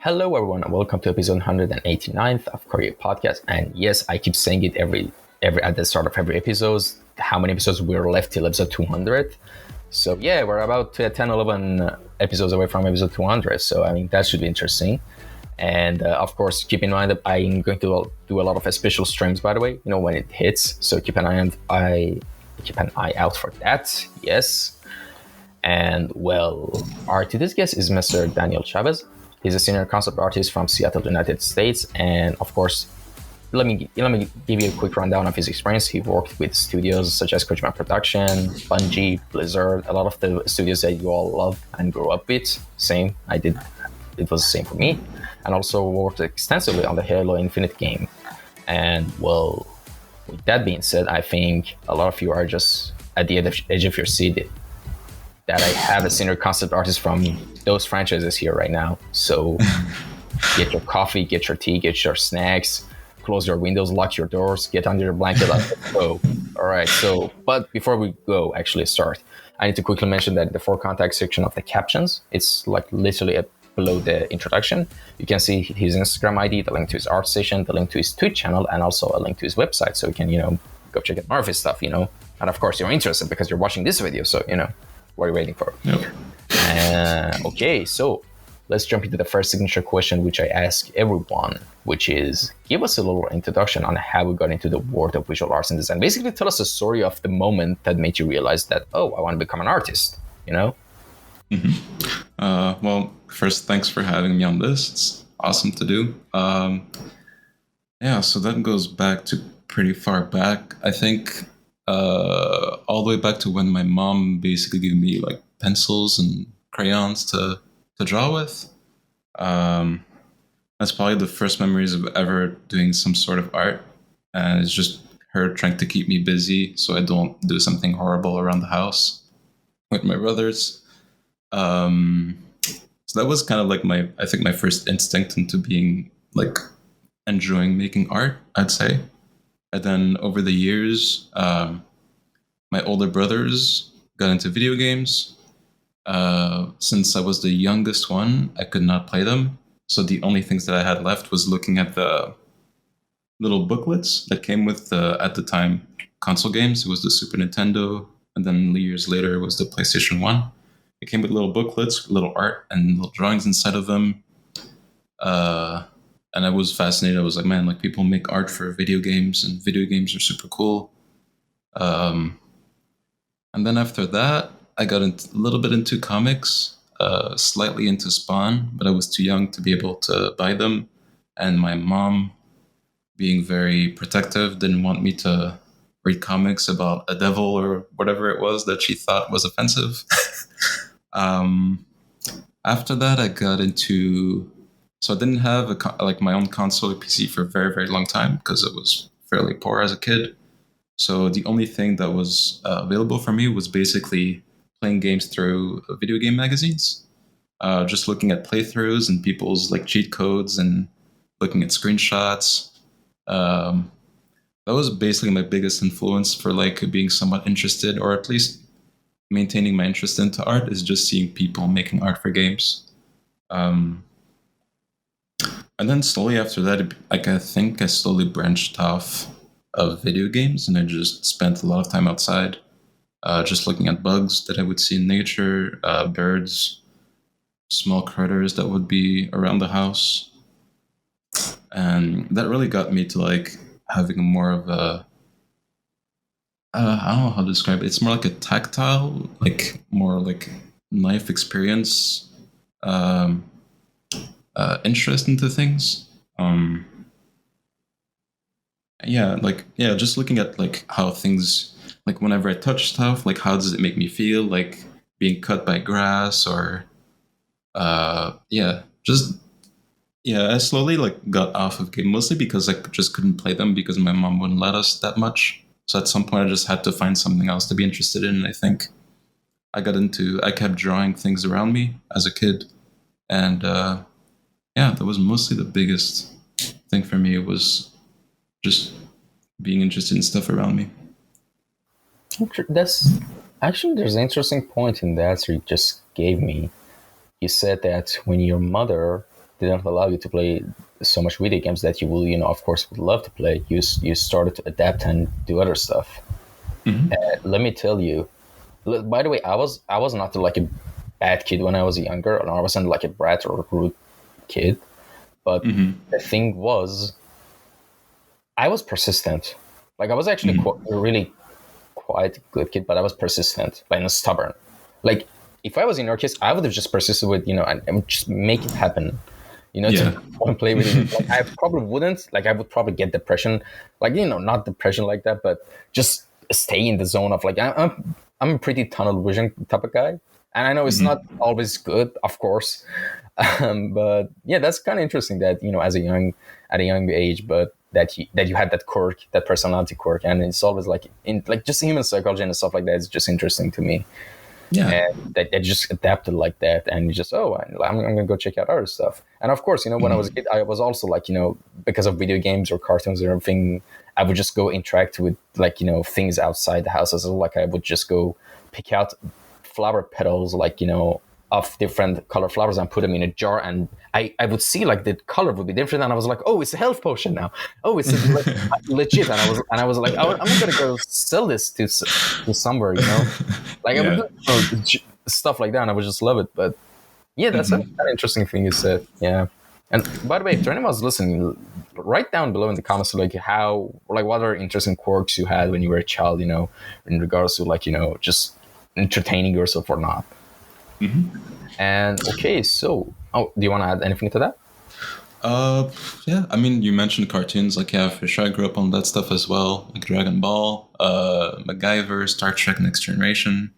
Hello, everyone, and welcome to episode 189th of Kouryer podcast. And yes, I keep saying it every at the start of every episode. How many episodes we're left till episode 200? So yeah, we're about 10, 11 episodes away from episode 200. So I mean that should be interesting. And of course, keep in mind that I'm going to do a lot of special streams. By the way, when it hits. So keep an eye out for that. Yes. And well, our today's guest is Mr. Daniel Chavez. He's a senior concept artist from Seattle, United States, and of course, let me give you a quick rundown of his experience. He worked with studios such as Kouryer Production, Bungie, Blizzard, a lot of the studios that you all love and grew up with. Same, I did. It was the same for me, and also worked extensively on the Halo Infinite game. And well, with that being said, I think a lot of you are just at the edge of your seat that I have a senior concept artist from those franchises here right now. So get your coffee, get your tea, get your snacks, close your windows, lock your doors, get under your blanket, let's go. All right. So, but before we go actually start, I need to quickly mention that the for contact section of the captions, it's like literally below the introduction. You can see his Instagram ID, the link to his art station, the link to his Twitch channel, and also a link to his website. So you can, go check out more of his stuff, And of course you're interested because you're watching this video. So, what are you waiting for? Yep. Okay, so let's jump into the first signature question, which I ask everyone, which is give us a little introduction on how we got into the world of visual arts and design. Basically, tell us a story of the moment that made you realize that, I want to become an artist, Mm-hmm. Well, first, thanks for having me on this. It's awesome to do. So that goes back to pretty far back. I think all the way back to when my mom basically gave me like pencils and crayons to draw with. That's probably the first memories of ever doing some sort of art. And it's just her trying to keep me busy so I don't do something horrible around the house with my brothers. So that was kind of like my first instinct into being like enjoying making art, I'd say. And then over the years, my older brothers got into video games. Since I was the youngest one, I could not play them. So the only things that I had left was looking at the little booklets that came with at the time, console games. It was the Super Nintendo, and then years later it was the PlayStation 1. It came with little booklets, little art, and little drawings inside of them. And I was fascinated. I was like, man, like people make art for video games, and video games are super cool. And then after that, I got a little bit into comics, slightly into Spawn, but I was too young to be able to buy them. And my mom, being very protective, didn't want me to read comics about a devil or whatever it was that she thought was offensive. After that, I got into... So I didn't have my own console or PC for a very, very long time because I was fairly poor as a kid. So the only thing that was available for me was basically playing games through video game magazines, just looking at playthroughs and people's like cheat codes and looking at screenshots. That was basically my biggest influence for like being somewhat interested, or at least maintaining my interest into art, is just seeing people making art for games. And then slowly after that, I think I slowly branched off of video games, and I just spent a lot of time outside, just looking at bugs that I would see in nature, birds, small critters that would be around the house. And that really got me to like having more of a, I don't know how to describe it. It's more like a tactile, like more like life experience, interest into things. Just looking at like how things, like whenever I touch stuff, like how does it make me feel, like being cut by grass, or I slowly like got off of game, mostly because I just couldn't play them because my mom wouldn't let us that much. So at some point I just had to find something else to be interested in. And I think I kept drawing things around me as a kid. And that was mostly the biggest thing for me. It was just being interested in stuff around me. That's actually, there's an interesting point in the answer you just gave me. You said that when your mother didn't allow you to play so much video games that you will, of course, would love to play. You started to adapt and do other stuff. Mhm. Let me tell you. By the way, I was not like a bad kid when I was younger, and I wasn't like a brat or a rude kid. But Mhm. the thing was, I was persistent. Like I was actually Mhm. really quite a good kid, but I was persistent, like, and stubborn. Like if I was in your case, I would have just persisted with, and just make it happen. To Yeah. want to play with it. Like I probably wouldn't. Like I would probably get depression. Like not depression like that, but just stay in the zone of like I'm a pretty tunnel vision type of guy, and I know it's not Mhm. always good, of course. But yeah, that's kind of interesting that as at a young age, but that you had that quirk, that personality quirk, and it's always like in like just human psychology and stuff like that. It's just interesting to me, Yeah. and that just adapted like that, and you just I'm gonna go check out other stuff. And of course, when I was a Mhm. kid, I was also like because of video games or cartoons or everything, I would just go interact with like things outside the house as well. Like I would just go pick out flower petals, like of different color flowers, and put them in a jar, and I would see like the color would be different, and I was like, oh, it's a health potion now. Oh, it's legit. And I was like, I'm gonna go sell this to somewhere, like I would Yeah. do stuff like that, and I would just love it. But yeah, that's an Mhm. interesting thing you said. Yeah. And by the way, if anyone's listening, write down below in the comments like what are interesting quirks you had when you were a child, in regards to like just entertaining yourself or not. Mhm. And okay, so do you want to add anything to that? Uh, yeah. I mean, you mentioned cartoons. Like, yeah, for sure, I grew up on that stuff as well, like Dragon Ball, MacGyver, Star Trek, Next Generation.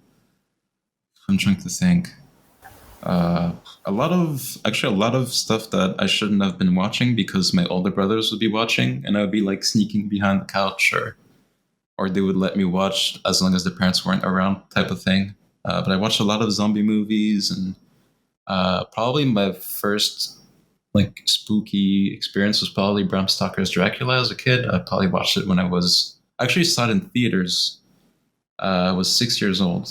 I'm trying to think. Uh, a lot of stuff that I shouldn't have been watching because my older brothers would be watching, and I would be like sneaking behind the couch, or they would let me watch as long as the parents weren't around, type of thing. But I watched a lot of zombie movies, and probably my first like spooky experience was probably Bram Stoker's Dracula as a kid. I probably watched it when I actually saw it in theaters. I was 6 years old,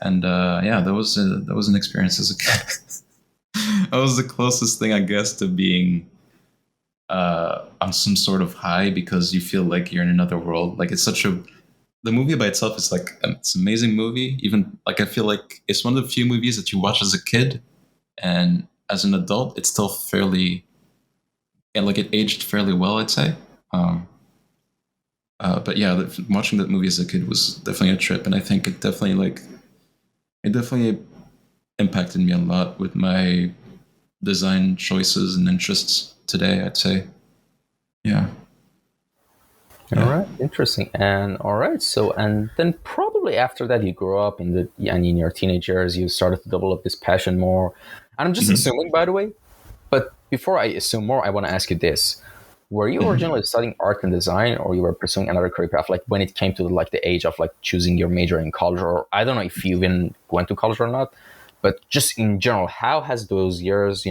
and yeah, that was an experience as a kid. That was the closest thing, I guess, to being on some sort of high because you feel like you're in another world. Like the movie by itself is like it's an amazing movie. Even like I feel like it's one of the few movies that you watch as a kid and as an adult, it's still fairly and like it aged fairly well, I'd say. Um, but yeah, watching that movie as a kid was definitely a trip, and I think it definitely impacted me a lot with my design choices and interests today. I'd say, yeah, All yeah. right, interesting. And all right, so and then probably after that you grew up and in your teenage years you started to develop this passion more. And I'm just Mhm. assuming, by the way, but before I assume more, I want to ask you this: were you Mhm. originally studying art and design, or you were pursuing another career path? Like when it came to like the age of like choosing your major in college, or I don't know if you even went to college or not, but just in general, how has those years,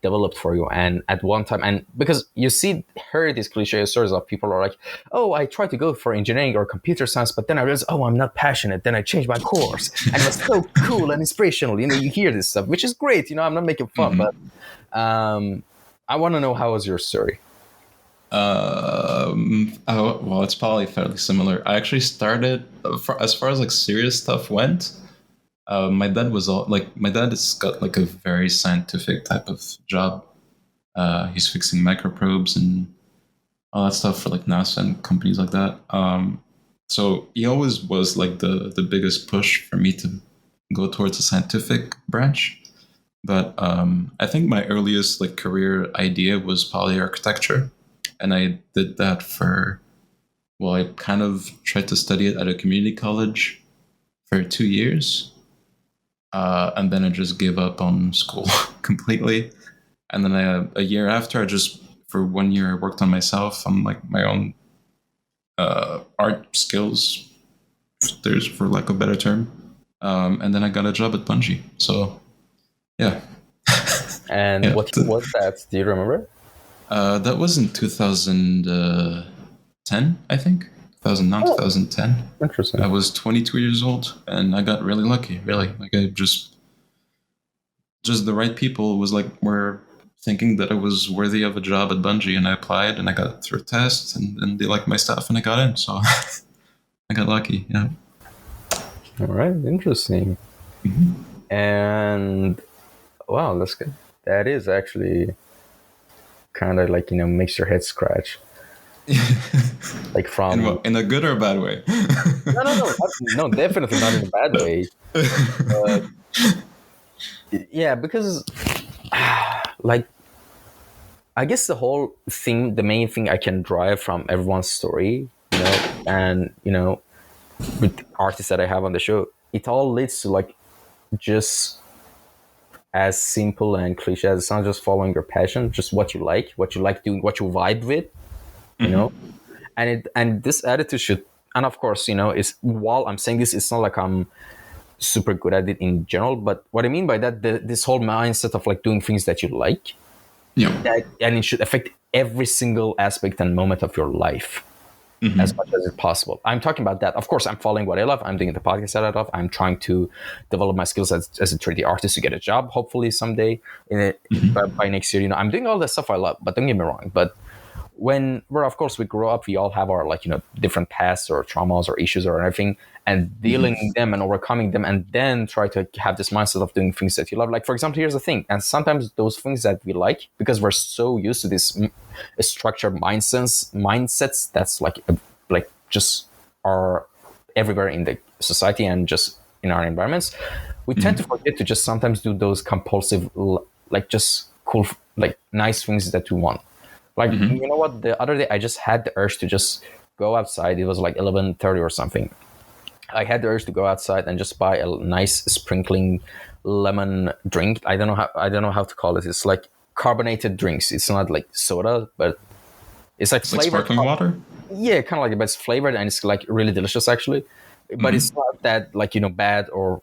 developed for you? And at one time, and because you see, heard these cliche stories of people are like, oh, I tried to go for engineering or computer science, but then I realized, oh, I'm not passionate. Then I changed my course, and it was so cool and inspirational. You hear this stuff, which is great. I'm not making fun, but Mhm. I want to know, how was your story? Oh, well, it's probably fairly similar. I actually started as far as like serious stuff went. My dad was all like my dad has got like a very scientific type of job. He's fixing microprobes and all that stuff for like NASA and companies like that. So he always was like the biggest push for me to go towards the scientific branch. But I think my earliest like career idea was probably architecture, and I did that for well, I kind of tried to study it at a community college for 2 years, and then I just gave up on school completely. And then a year after, I just for 1 year I worked on myself on like my own art skills. There's for lack of a better term, and then I got a job at Bungie. So yeah, And yeah. what year was that? Do you remember? That was in 2010, I think. 2009, Oh, 2010. I interesting. was 22 years old, and I got really lucky. Really, like I just the right people was like were thinking that I was worthy of a job at Bungie, and I applied, and I got through a test, and they liked my stuff, and I got in. So I got lucky. Yeah. All right, interesting. And wow, that's good. That is actually kind of like, makes your head scratch. Like from in a good or bad way? no, definitely not in a bad way. Yeah, because like I guess the main thing I can drive from everyone's story, and with artists that I have on the show, it all leads to like just as simple and cliche as it sounds, just following your passion, just what you like doing, what you vibe with, and this attitude should, and of course, is, while I'm saying this, it's not like I'm super good at it in general, but what I mean by that, this whole mindset of like doing things that you like, and it should affect every single aspect and moment of your life. As much as it's possible. I'm talking about that. Of course, I'm following what I love. I'm doing the podcast that I love. I'm trying to develop my skills as a 3D artist to get a job, hopefully someday by next year. I'm doing all the stuff I love, but don't get me wrong. But of course, we grow up, we all have our different pasts or traumas or issues or everything, and dealing with them and overcoming them, and then try to have this mindset of doing things that you love. Like, for example, here's the thing, and sometimes those things that we like, because we're so used to this structured mindsets that's like just are everywhere in the society and just in our environments, we tend to forget to just sometimes do those compulsive, like just cool, like nice things that we want. Like, you know what? The other day, I just had the urge to just go outside. It was like 11:30 or something. I had the urge to go outside and just buy a nice sprinkling lemon drink. I don't know how to call it. It's like carbonated drinks. It's not like soda, but it's like flavored. Like sparkling water? Yeah, kind of like, but it's flavored and it's like really delicious actually. But it's not that like, bad or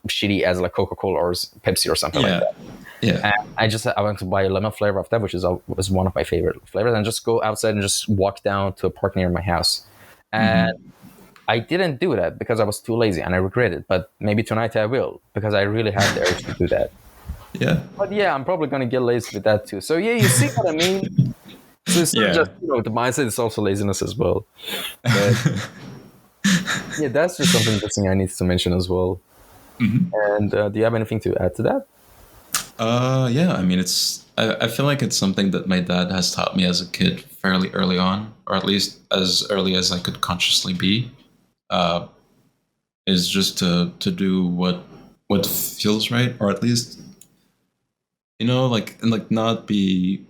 shitty as like Coca-Cola or Pepsi or something like that. Yeah. And I went to buy a lemon flavor of that, which was one of my favorite flavors, and just go outside and just walk down to a park near my house. And I didn't do that because I was too lazy, and I regret it. But maybe tonight I will, because I really have the urge to do that. Yeah. But yeah, I'm probably gonna get lazy with that too. So yeah, you see what I mean? So it's not just the mindset; it's also laziness as well. But yeah, that's just something interesting I need to mention as well. And do you have anything to add to that? Yeah, I mean, I feel like it's something that my dad has taught me as a kid fairly early on, or at least as early as I could consciously be, is just to do what feels right, or at least, and not be,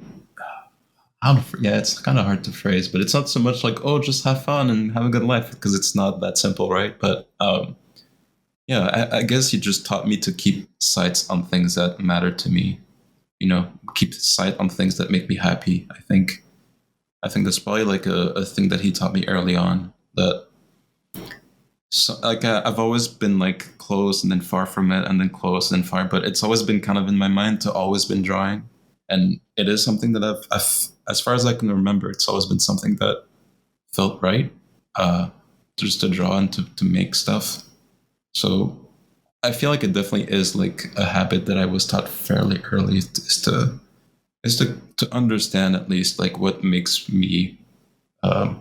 it's kind of hard to phrase, but it's not so much like, oh, just have fun and have a good life, because it's not that simple, right? But I guess he just taught me to keep sights on things that matter to me. Keep sight on things that make me happy. I think that's probably like a thing that he taught me early on. That I've always been like close and then far from it, and then close and then far. But it's always been kind of in my mind to always been drawing, and it is something that I've as far as I can remember, it's always been something that felt right. Just to draw and to make stuff. So I feel like it definitely is like a habit that I was taught fairly early, is to understand at least like what makes me, what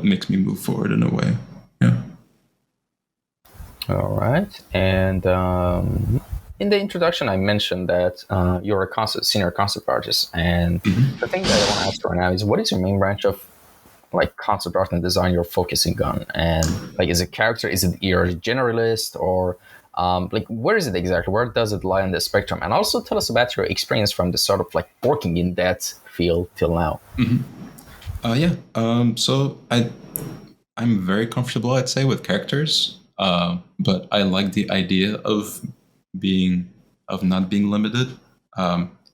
makes me move forward in a way. Yeah. All right. And in the introduction, I mentioned that you're a senior concept artist. And the thing that I want to ask right now is, what is your main branch of like concept art and design you're focusing on? And like, is it character? Is it you're a generalist, or like where is it exactly? Where does it lie on the spectrum? And also tell us about your experience from the sort of like working in that field till now. So I'm very comfortable, I'd say, with characters. But I like the idea of not being limited.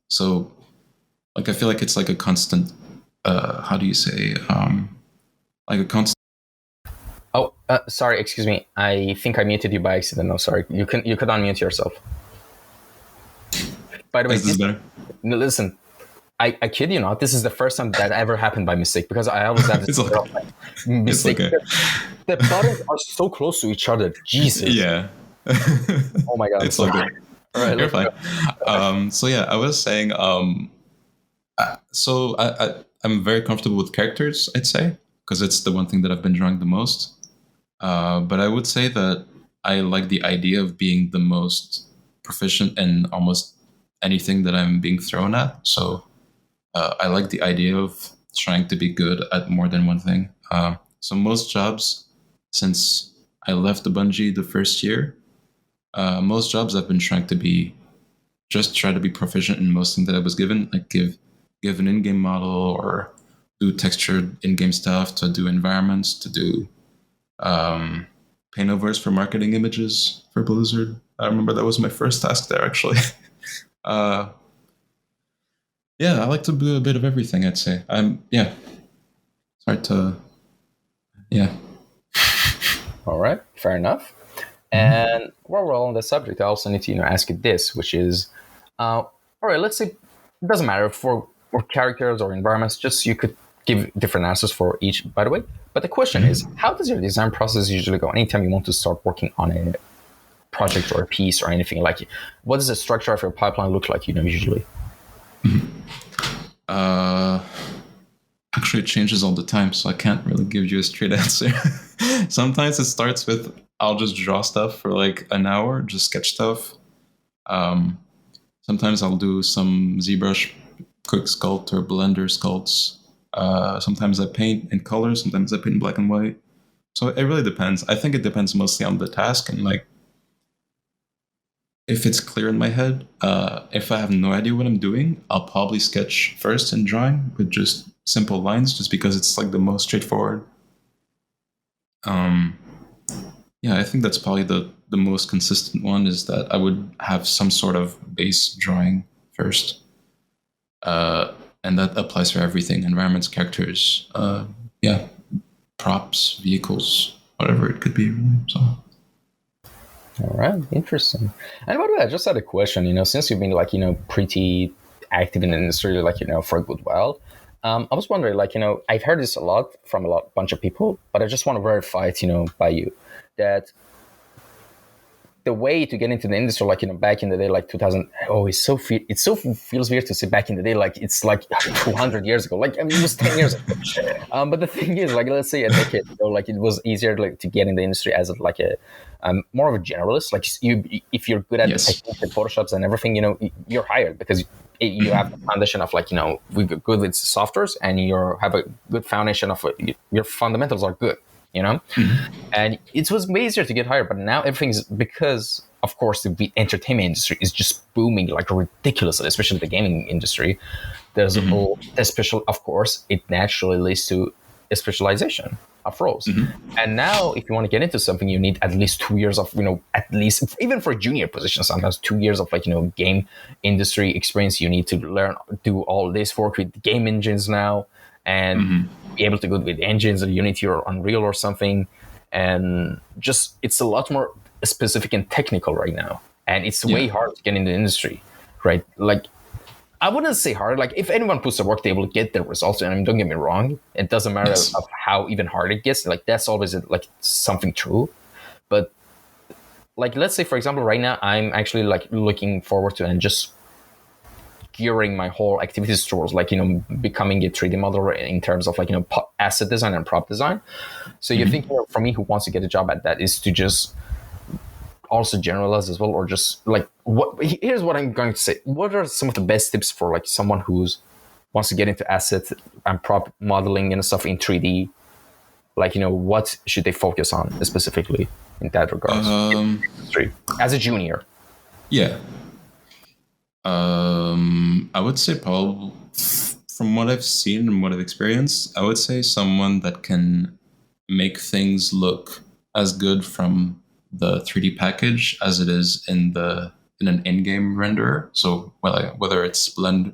So like I feel like it's like a constant. How do you say? Like a constant. Oh, sorry. Excuse me. I think I muted you by accident. No, sorry. You could unmute yourself. By the way, Is this better? No, listen. I kid you not. This is the first time that ever happened by mistake, because I always have this mistake. It's okay. The buttons are so close to each other. Jesus. Yeah. Oh my God. It's all good. All right, You're let's fine. go. So yeah, I was saying. I'm very comfortable with characters. I'd say because it's the one thing that I've been drawing the most. But I would say that I like the idea of being the most proficient in almost anything that I'm being thrown at. So I like the idea of trying to be good at more than one thing. So most jobs, since I left the Bungie the first year, most jobs I've been trying to be just try to be proficient in most things that I was given, like give an in-game model or do textured in-game stuff, to do environments, to do paintovers for marketing images for Blizzard. I remember that was my first task there, actually. uh, yeah, I like to do a bit of everything, I'd say. Yeah, it's hard to, yeah. All right, fair enough. Mm-hmm. And while we're on the subject, I also need to ask you this, which is, all right, let's say it doesn't matter for or characters or environments, just you could give different answers for each, by the way. But the question is, how does your design process usually go anytime you want to start working on a project or a piece or anything? Like, what does the structure of your pipeline look like, usually? Uh, Actually, it changes all the time, so I can't really give you a straight answer. Sometimes it starts with I'll just draw stuff for like an hour, just sketch stuff. Um, Sometimes I'll do some ZBrush quick sculpt or Blender sculpts. Sometimes I paint in color, sometimes I paint in black and white. So it really depends. I think it depends mostly on the task and like if it's clear in my head. If I have no idea what I'm doing, I'll probably sketch first in drawing with just simple lines, just because it's like the most straightforward. Yeah, I think that's probably the most consistent one, is that I would have some sort of base drawing first. And that applies for everything: environments, characters, yeah, props, vehicles, whatever it could be. Really. So, All right, interesting. And by the way, I just had a question. Since you've been like pretty active in the industry, like for a good while, I was wondering, like I've heard this a lot from bunch of people, but I just want to verify it, by you, that the way to get into the industry, like back in the day, like 2000. Oh, it so feels weird to say back in the day, like it's like 200 years ago. Like, I mean, it was 10 years ago. But the thing is, like, let's say a decade ago, like it was easier like to get in the industry as like a more of a generalist. Like if you're good at the yes. techniques and photoshops and everything, you're hired because you have the foundation of like we're good with softwares, and you have a good foundation of your fundamentals are good. And it was way easier to get hired, but now everything's, because of course the entertainment industry is just booming like ridiculously, especially the gaming industry. There's of course it naturally leads to a specialization of roles. And now if you want to get into something, you need at least 2 years of at least, even for junior positions, sometimes 2 years of like game industry experience. You need to do all this work with game engines now, and be able to go with engines or Unity or Unreal or something. And just, it's a lot more specific and technical right now. And it's way hard to get in the industry, right? Like, I wouldn't say hard. Like, if anyone puts the work, they will get their results. And I mean, don't get me wrong, it doesn't matter of how even hard it gets. Like, that's always like something true. But like, let's say, for example, right now, I'm actually like looking forward to and just gearing my whole activities towards like becoming a 3D modeler in terms of like asset design and prop design. So you think for me, who wants to get a job at that, is to just also generalize as well, or just like here's what I'm going to say: what are some of the best tips for like someone who's wants to get into asset and prop modeling and stuff in 3D? Like what should they focus on specifically in that regards as a junior? Yeah. I would say probably, from what I've seen and what I've experienced, I would say someone that can make things look as good from the 3D package as it is in an in-game renderer. So whether it's Blender.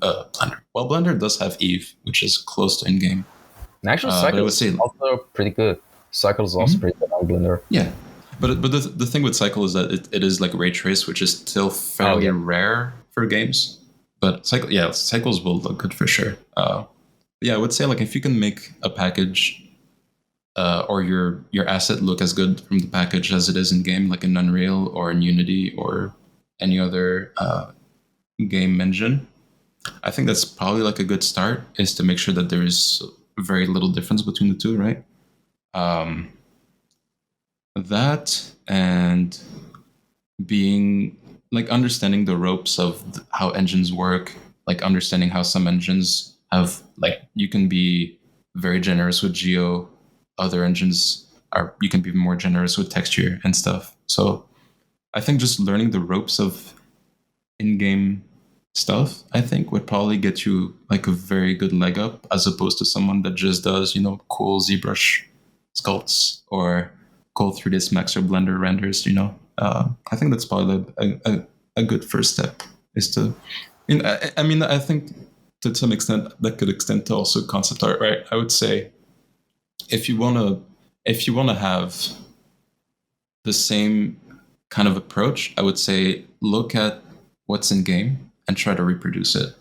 Well, Blender does have Eve, which is close to in-game. And actually, Cycle is also pretty good. Cycle is also pretty good on Blender. Yeah. But the thing with Cycle is that it is like ray trace, which is still fairly rare for games. But Cycles will look good for sure. I would say like if you can make a package or your asset look as good from the package as it is in game, like in Unreal or in Unity or any other game engine. I think that's probably like a good start, is to make sure that there is very little difference between the two, right? That and being like understanding the ropes of how engines work, like understanding how some engines have, like, you can be very generous with geo, other engines are, you can be more generous with texture and stuff. So I think just learning the ropes of in-game stuff, I think, would probably get you like a very good leg up, as opposed to someone that just does, cool ZBrush sculpts or cool 3ds Max or Blender renders. I think that's probably a good first step, is to, I think to some extent that could extend to also concept art, right? I would say if you wanna have the same kind of approach, I would say look at what's in game and try to reproduce it.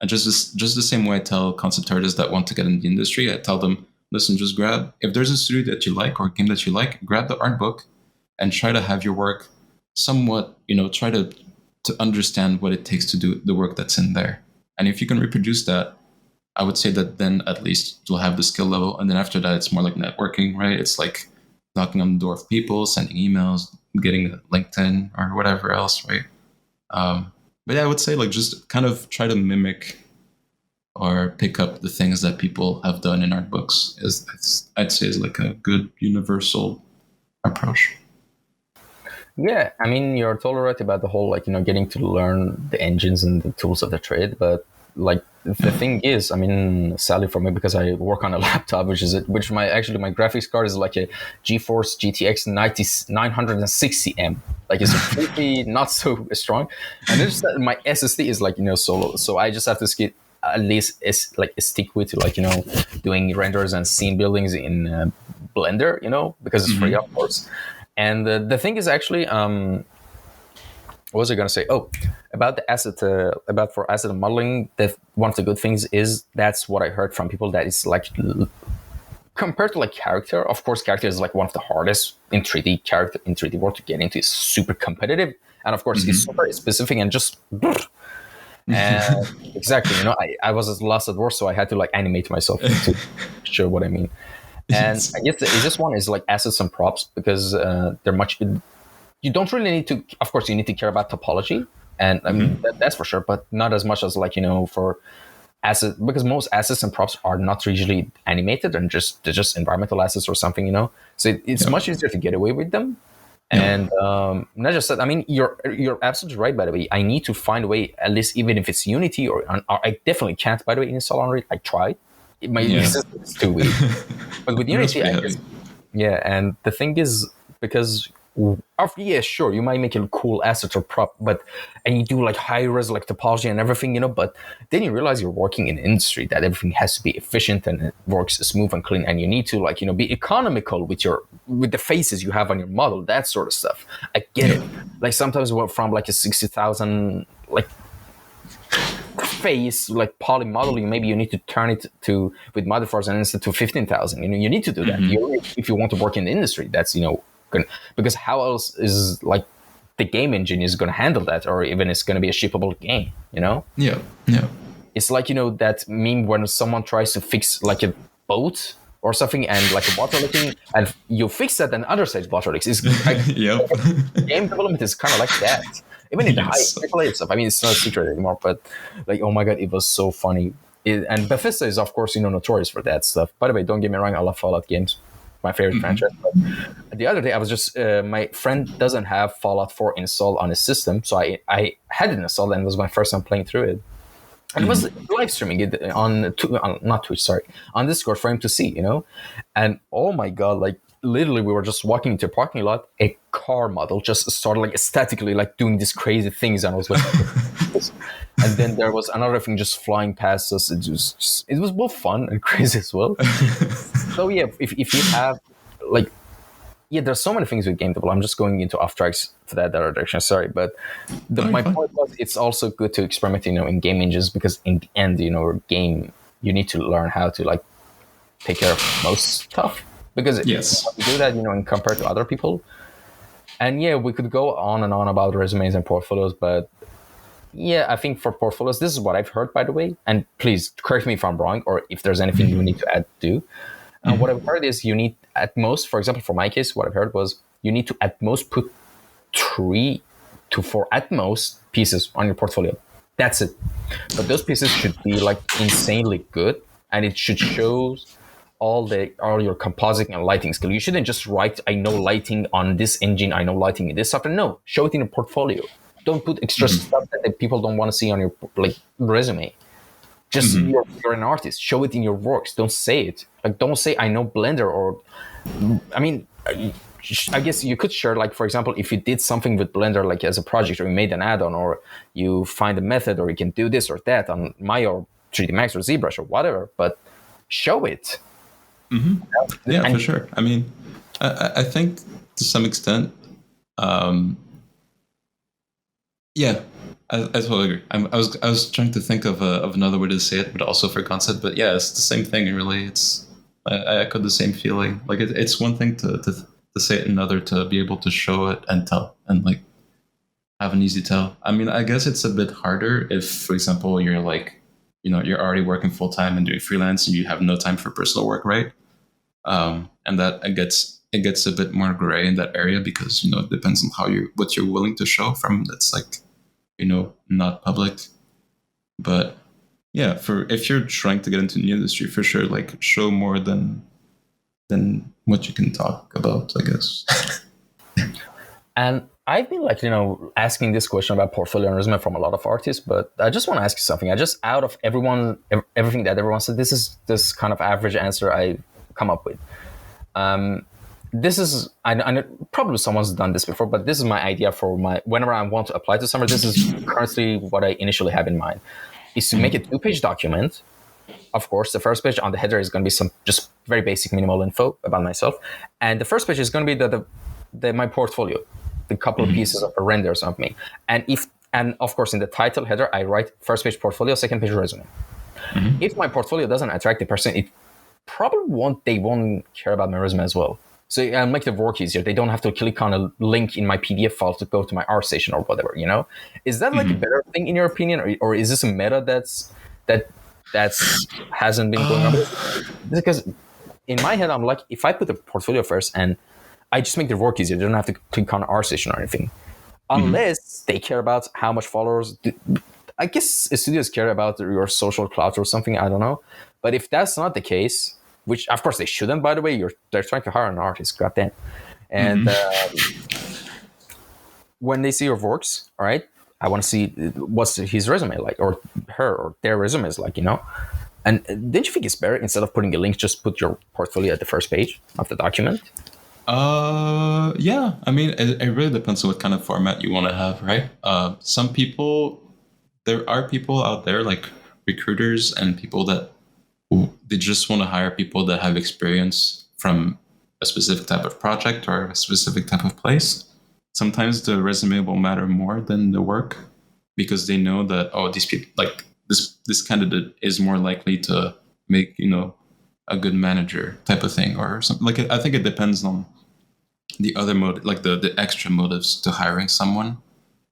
And just the same way I tell concept artists that want to get in the industry, I tell them, listen, just grab, if there's a studio that you like or a game that you like, grab the art book and try to have your work somewhat, try to understand what it takes to do the work that's in there. And if you can reproduce that, I would say that then at least you'll have the skill level. And then after that, it's more like networking, right? It's like knocking on the door of people, sending emails, getting LinkedIn or whatever else, right? But yeah, I would say like just kind of try to mimic or pick up the things that people have done in art books. I'd say is like a good universal approach. Yeah, I mean, you're totally right about the whole, getting to learn the engines and the tools of the trade. But like the thing is, I mean, sadly for me, because I work on a laptop, which my graphics card is like a GeForce GTX 960M. Like it's pretty not so strong, and it's just that my SSD is like solo. So I just have to at least stick with doing renders and scene buildings in Blender, because it's free, of course. And the thing is actually, what was I going to say? Oh, about the asset, for asset modeling, one of the good things is that's what I heard from people, that it's like, compared to like character, of course, character is like one of the hardest in 3D world to get into. It's super competitive. And of course, it's super specific and just... And exactly, I was lost at work, so I had to like animate myself to show what I mean. And I guess the easiest one is like assets and props, because they're much. You don't really need to. Of course, you need to care about topology, and I mean that's for sure, but not as much as like for assets, because most assets and props are not usually animated and they're just environmental assets or something. So it's much easier to get away with them. And not just that. I mean, you're absolutely right. By the way, I need to find a way, at least even if it's Unity or I definitely can't. By the way, install Unreal. I tried. It's too weak. But with Unity, I guess, and the thing is, because sure, you might make a cool asset or prop, and you do like high res like topology and everything, but then you realize you're working in an industry that everything has to be efficient and it works smooth and clean, and you need to be economical with the faces you have on your model, that sort of stuff. I get it. Like sometimes from like a 60,000 like face like poly modeling, maybe you need to turn it to with modifiers and instead to 15,000. You need to do that if you want to work in the industry. That's because how else is like the game engine is going to handle that, or even it's going to be a shippable game. It's like that meme when someone tries to fix like a boat or something and like a water leaking, and you fix that and other side water leaks. It's like, game development is kind of like that. Even in the high stuff. I mean, it's not a secret anymore, but like, oh my God, it was so funny. And Bethesda is, of course, notorious for that stuff. By the way, don't get me wrong, I love Fallout games. My favorite franchise. But the other day, I was just, my friend doesn't have Fallout 4 installed on his system. So I had it installed, and it was my first time playing through it. And it was live streaming it on Discord for him to see, And oh my God, like, literally we were just walking into a parking lot, a car model just started like statically like doing these crazy things, and I was like and then there was another thing just flying past us. It was both fun and crazy as well. So yeah, if you have like, there's so many things with game development. I'm just going into off tracks for that direction, sorry, but my point was, it's also good to experiment in game engines, because in the end game, you need to learn how to like take care of most stuff. Because if you do that, and compared to other people, And yeah, we could go on and on about resumes and portfolios, but yeah, I think for portfolios, this is what I've heard, by the way. And please correct me if I'm wrong, or if there's anything you need to add to. What I've heard is you need at most, for example, for my case, what I've heard was you need to at most put 3 to 4 at most pieces on your portfolio. That's it. But those pieces should be like insanely good, and it should show all your compositing and lighting skill. You shouldn't just write, I know lighting on this engine, I know lighting in this software. No, show it in a portfolio. Don't put extra stuff that people don't want to see on your resume. Just you're an artist. Show it in your works. Don't say it. Like, don't say I know Blender, or I mean, I guess you could share, like, for example, if you did something with Blender, like as a project, or you made an add-on, or you find a method, or you can do this or that on Maya or 3D Max or ZBrush or whatever, but show it. Yeah, for sure. I mean, I think to some extent, yeah, I totally agree. I was trying to think of another way to say it, but also for concept. But yeah, it's the same thing. Really, I echo the same feeling. Like it's one thing to say it, another to be able to show it and tell, and like have an easy tell. I mean, I guess it's a bit harder if, for example, you're like, you're already working full time and doing freelance, and you have no time for personal work, right? And that it gets a bit more gray in that area, because it depends on what you're willing to show from that's like not public. But yeah, for if you're trying to get into the industry, for sure, like show more than what you can talk about, I guess. And I've been asking this question about portfolio and resume from a lot of artists, but I just want to ask you something. I just, out of everything that everyone said, this is this kind of average answer I come up with. This is, I know probably someone's done this before, but this is my idea for whenever I want to apply to somewhere. This is currently what I initially have in mind, is to make a 2-page document. Of course, the first page on the header is going to be some just very basic minimal info about myself. And the first page is going to be my portfolio, the couple of pieces of renders of me. And of course, in the title header, I write first page portfolio, second page resume. If my portfolio doesn't attract the person, it probably they won't care about my resume as well. So I'll make the work easier. They don't have to click on a link in my PDF file to go to my ArtStation or whatever, Is that like a better thing in your opinion? Or is this a meta that hasn't been going on? Because in my head, I'm like, if I put the portfolio first and I just make the work easier, they don't have to click on ArtStation or anything. Unless they care about how much followers. I guess studios care about your social clout or something, I don't know. But if that's not the case, which of course they shouldn't, by the way, they're trying to hire an artist, goddamn. And when they see your works, all right, I want to see what's his resume like, or her or their resume is like, And didn't you think it's better, instead of putting a link, just put your portfolio at the first page of the document? Yeah. I mean, it really depends on what kind of format you want to have, right? There are people out there, like recruiters and people that they just want to hire people that have experience from a specific type of project or a specific type of place. Sometimes the resume will matter more than the work, because they know that, these people, like this candidate is more likely to make, a good manager type of thing, or something. Like, I think it depends on the other motive, like the extra motives to hiring someone.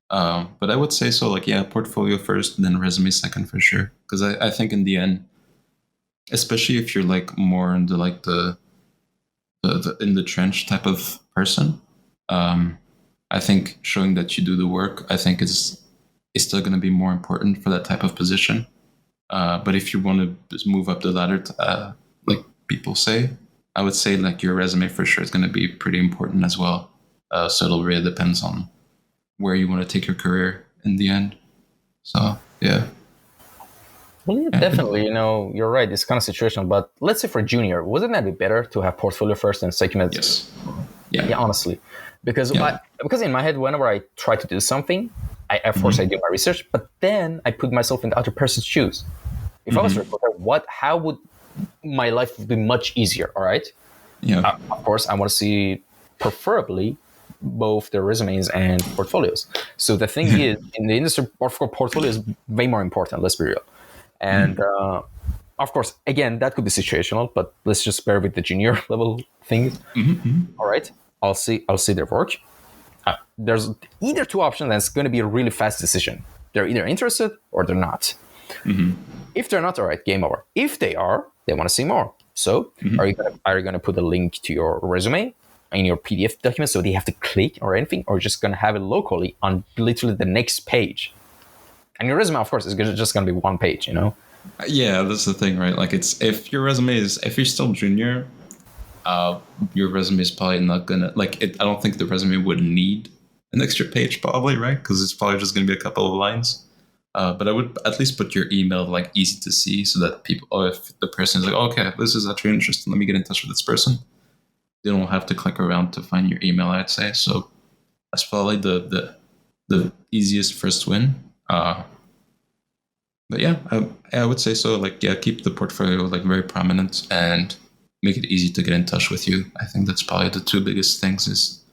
But I would say so, like, yeah, portfolio first, then resume second, for sure. Because I think in the end, especially if you're like more into like the in the trench type of person, I think showing that you do the work, I think is still going to be more important for that type of position. But if you want to move up the ladder, like people say, I would say like your resume for sure is going to be pretty important as well. So it'll really depends on where you want to take your career in the end. So yeah. Well, yeah, definitely. You're right. It's kind of situational. But let's say for junior, wouldn't that be better to have portfolio first and second? Yes. Yeah, honestly. Because in my head, whenever I try to do something, of course I do my research, but then I put myself in the other person's shoes. If I was a reporter, how would my life be much easier? All right. Yeah. Of course, I want to see preferably both their resumes and portfolios. So the thing is, in the industry, portfolio is way more important. Let's be real. And of course, again, that could be situational, but let's just bear with the junior level things. All right, I'll see their work. there's either two options, and it's going to be a really fast decision. They're either interested or they're not. If they're not, all right, game over. If they are, they want to see more. So are you going to put a link to your resume in your PDF document so they have to click or anything, or just going to have it locally on literally the next page? And your resume, of course, is just going to be one page, Yeah, that's the thing, right? Like, if you're still junior, your resume is probably not gonna I don't think the resume would need an extra page, probably, right? Because it's probably just gonna be a couple of lines. But I would at least put your email easy to see, so that people, if the person is like, okay, this is actually interesting, let me get in touch with this person, they don't have to click around to find your email, I'd say. So that's probably the easiest first win. But yeah, I would say so. Keep the portfolio very prominent and make it easy to get in touch with you. I think that's probably the two biggest things, is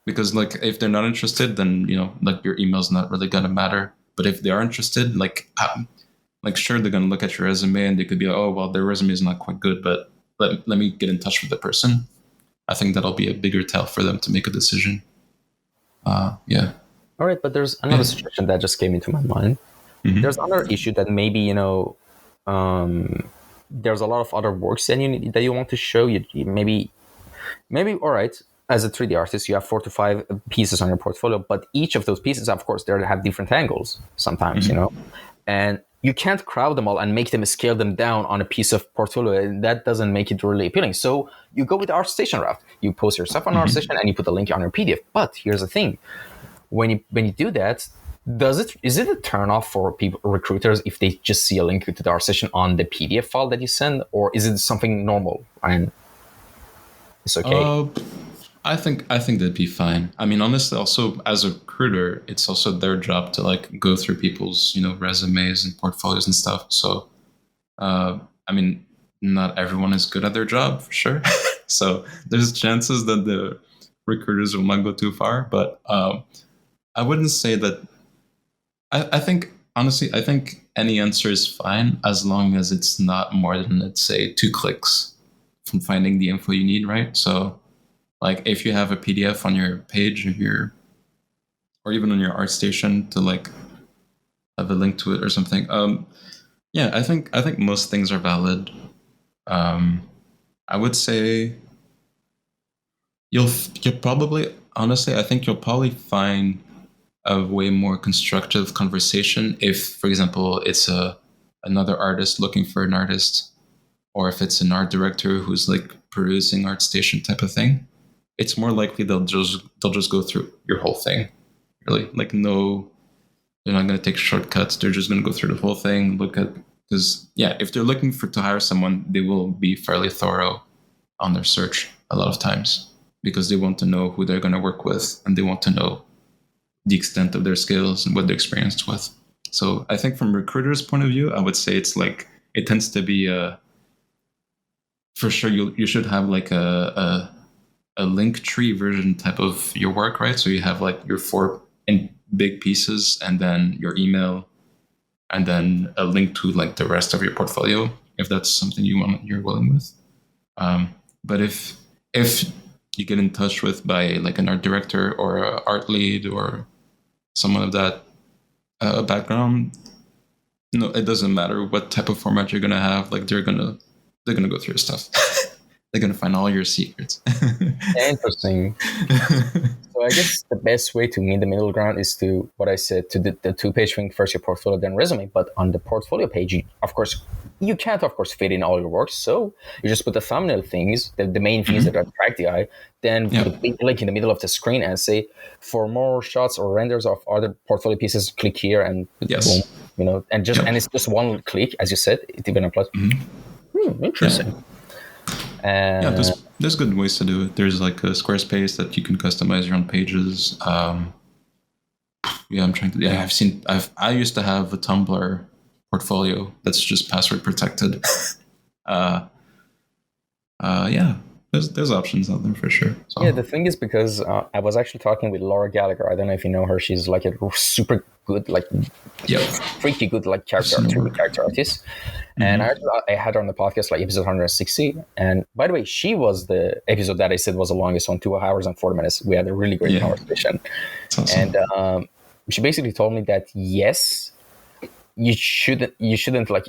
because if they're not interested, then your email's not really gonna matter. But if they are interested, sure, they're gonna look at your resume and they could be like, oh well, their resume is not quite good, but let me get in touch with the person. I think that'll be a bigger tell for them to make a decision. Yeah. All right, but there's another situation that just came into my mind. There's another issue that maybe there's a lot of other works that you want to show. You maybe all right, as a 3D artist, you have 4 to 5 pieces on your portfolio, but each of those pieces, of course, they have different angles sometimes, and you can't crowd them all and make them scale them down on a piece of portfolio, and that doesn't make it really appealing. So you go with the ArtStation route. You post your stuff on ArtStation and you put a link on your PDF. But here's the thing: when you do that, is it a turnoff for recruiters if they just see a link to the ArtStation on the PDF file that you send, or is it something normal and it's okay? I think that'd be fine. I mean, honestly, also as a recruiter, it's also their job to go through people's resumes and portfolios and stuff. So, I mean, not everyone is good at their job, for sure. So there's chances that the recruiters will not go too far, but I wouldn't say that. I think, honestly, any answer is fine as long as it's not more than, let's say, 2 clicks from finding the info you need, right? So, if you have a PDF on your page or even on your ArtStation to have a link to it or something. Yeah, I think most things are valid. I would say you'll probably, honestly, I think you'll probably find a way more constructive conversation if, for example, it's another artist looking for an artist, or if it's an art director who's producing ArtStation type of thing. It's more likely they'll just go through your whole thing. Really, no, they're not going to take shortcuts. They're just going to go through the whole thing. Because if they're looking to hire someone, they will be fairly thorough on their search a lot of times, because they want to know who they're going to work with, and they want to know the extent of their skills and what they're experienced with. So I think from a recruiter's point of view, I would say it's it tends to be for sure you should have a link tree version type of your work, right? So you have your 4 big pieces, and then your email, and then a link to the rest of your portfolio, if that's something you're willing with. But if you get in touch with by an art director or an art lead or someone of that background, it doesn't matter what type of format you're gonna have. They're gonna go through your stuff. They're gonna find all your secrets. Interesting. So I guess the best way to meet the middle ground is to what I said, to the 2-page thing, first your portfolio, then resume. But on the portfolio page, you can't fit in all your work. So you just put the thumbnail things, the main things that attract the eye, then put a big link in the middle of the screen and say, for more shots or renders of other portfolio pieces, click here, and boom, and it's just one click, as you said, it even applies. Interesting. There's good ways to do it. There's a Squarespace that you can customize your own pages. I used to have a Tumblr portfolio that's just password protected. there's options out there for sure. So. Yeah, the thing is because I was actually talking with Laura Gallagher. I don't know if you know her. She's like a super good, like freaky good, like character artist. And I had her on the podcast, like episode 160. And by the way, she was the episode that I said was the longest one, 2 hours and 40 minutes. We had a really great conversation. Awesome. And she basically told me that yes, you shouldn't like,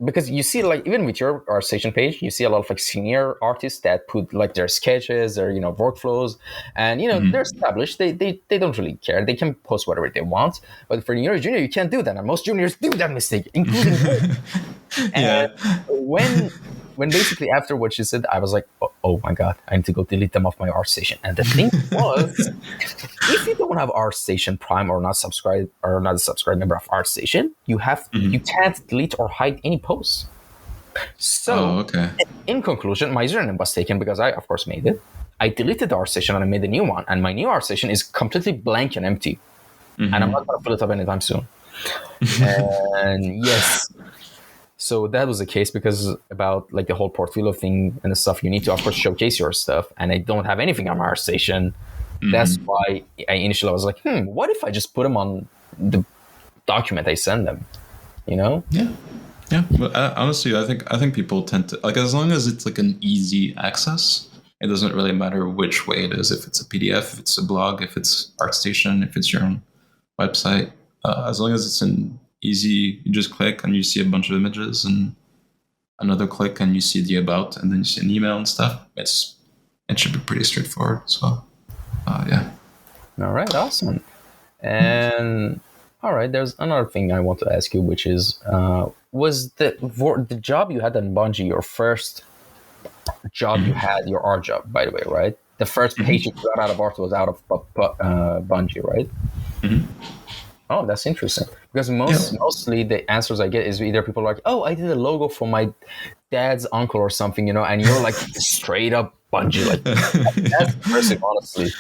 because you see, like, even with your ArtStation page, you see a lot of like senior artists that put like their sketches, their workflows, and they're established. They don't really care. They can post whatever they want. But for a junior, you can't do that, and most juniors do that mistake, including me. And when basically after what she said, I was like, oh my god, I need to go delete them off my ArtStation. And the thing was, if you don't have ArtStation Prime or not a subscribed member of ArtStation, you can't delete or hide any posts. So in conclusion, my username was taken because I of course made it. I deleted the ArtStation and I made a new one, and my new ArtStation is completely blank and empty. And I'm not going to fill it up anytime soon. And yes, so that was the case because about like the whole portfolio thing and the stuff, you need to of course showcase your stuff, and I don't have anything on my ArtStation. That's why I initially was like, what if I just put them on the document I send them? Yeah, but honestly, I think people tend to, like, as long as it's like an easy access, it doesn't really matter which way it is. If it's a PDF, if it's a blog, if it's ArtStation, if it's your own website, as long as it's an easy, you just click and you see a bunch of images, and another click and you see the about, and then you see an email and stuff. It should be pretty straightforward. So, yeah. All right, awesome. And all right, there's another thing I want to ask you, which is, was the job you had in Bungie your first job you had, your art job, by the way, right? The first paycheck you got out of art was out of Bungie, right? Oh, that's interesting. Because mostly the answers I get is either people are like, oh, I did a logo for my dad's uncle or something, and you're like straight up Bungie. Like, that's impressive, honestly.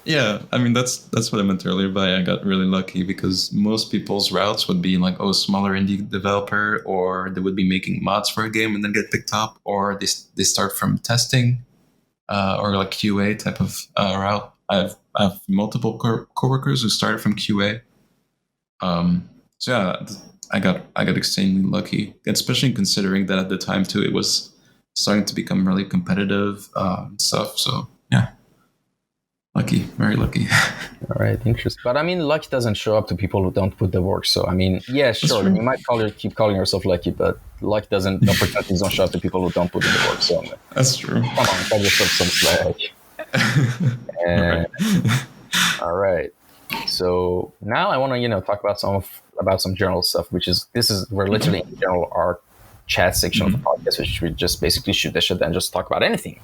Yeah, I mean, that's what I meant earlier by I got really lucky, because most people's routes would be like, smaller indie developer, or they would be making mods for a game and then get picked up, or they start from testing, or like QA type of route. I have multiple coworkers who started from QA. So yeah, I got extremely lucky, especially considering that at the time too, it was starting to become really competitive stuff. So yeah, lucky, very lucky. All right, interesting. But I mean, luck doesn't show up to people who don't put the work. So I mean, yeah, sure, you might keep calling yourself lucky, but luck doesn't. Opportunities don't show up to people who don't put in the work. So that's true. Come on, call yourself some slack. All right. So now I want to, talk about some general stuff, we're literally in the general art chat section of the podcast, which we just basically shoot the shit and just talk about anything.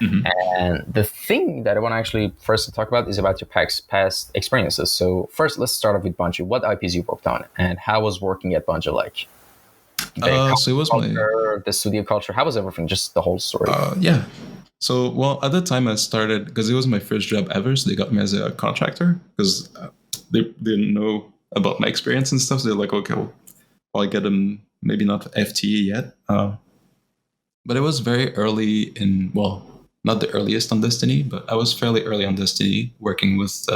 And the thing that I want to actually first talk about is about your past experiences. So first, let's start off with Bungie. What IPs you worked on, and how was working at Bungie like? So it was the studio culture. How was everything? Just the whole story. Yeah. So, well, at the time I started, because it was my first job ever, so they got me as a contractor, because they didn't know about my experience and stuff. So they're like, okay, well, I'll get them, maybe not FTE yet. But it was very early in, well, not the earliest on Destiny, but I was fairly early on Destiny, working with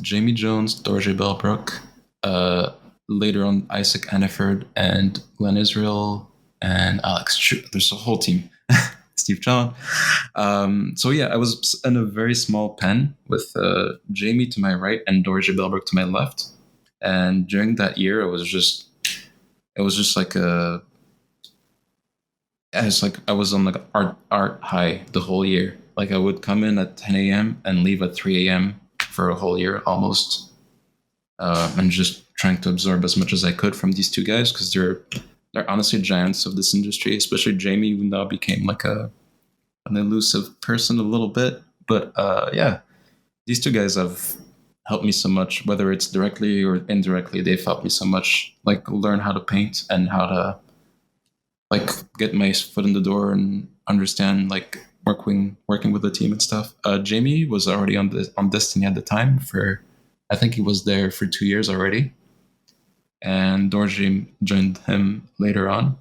Jamie Jones, Dorje Belbrook, later on Isaac Anneford and Glenn Israel and Alex. There's a whole team. Steve John. So yeah, I was in a very small pen with Jamie to my right and Dorje Belbrook to my left. And during that year, it was just like I was on like art high the whole year. Like I would come in at 10 a.m. and leave at 3 a.m. for a whole year almost, and just trying to absorb as much as I could from these two guys, because they're honestly giants of this industry, especially Jamie, who now became like an elusive person a little bit. But yeah, these two guys have helped me so much, whether it's directly or indirectly. They've helped me so much, like learn how to paint and how to like get my foot in the door and understand like working with the team and stuff. Jamie was already on Destiny at the time I think he was there for 2 years already. And Dorje joined him later on.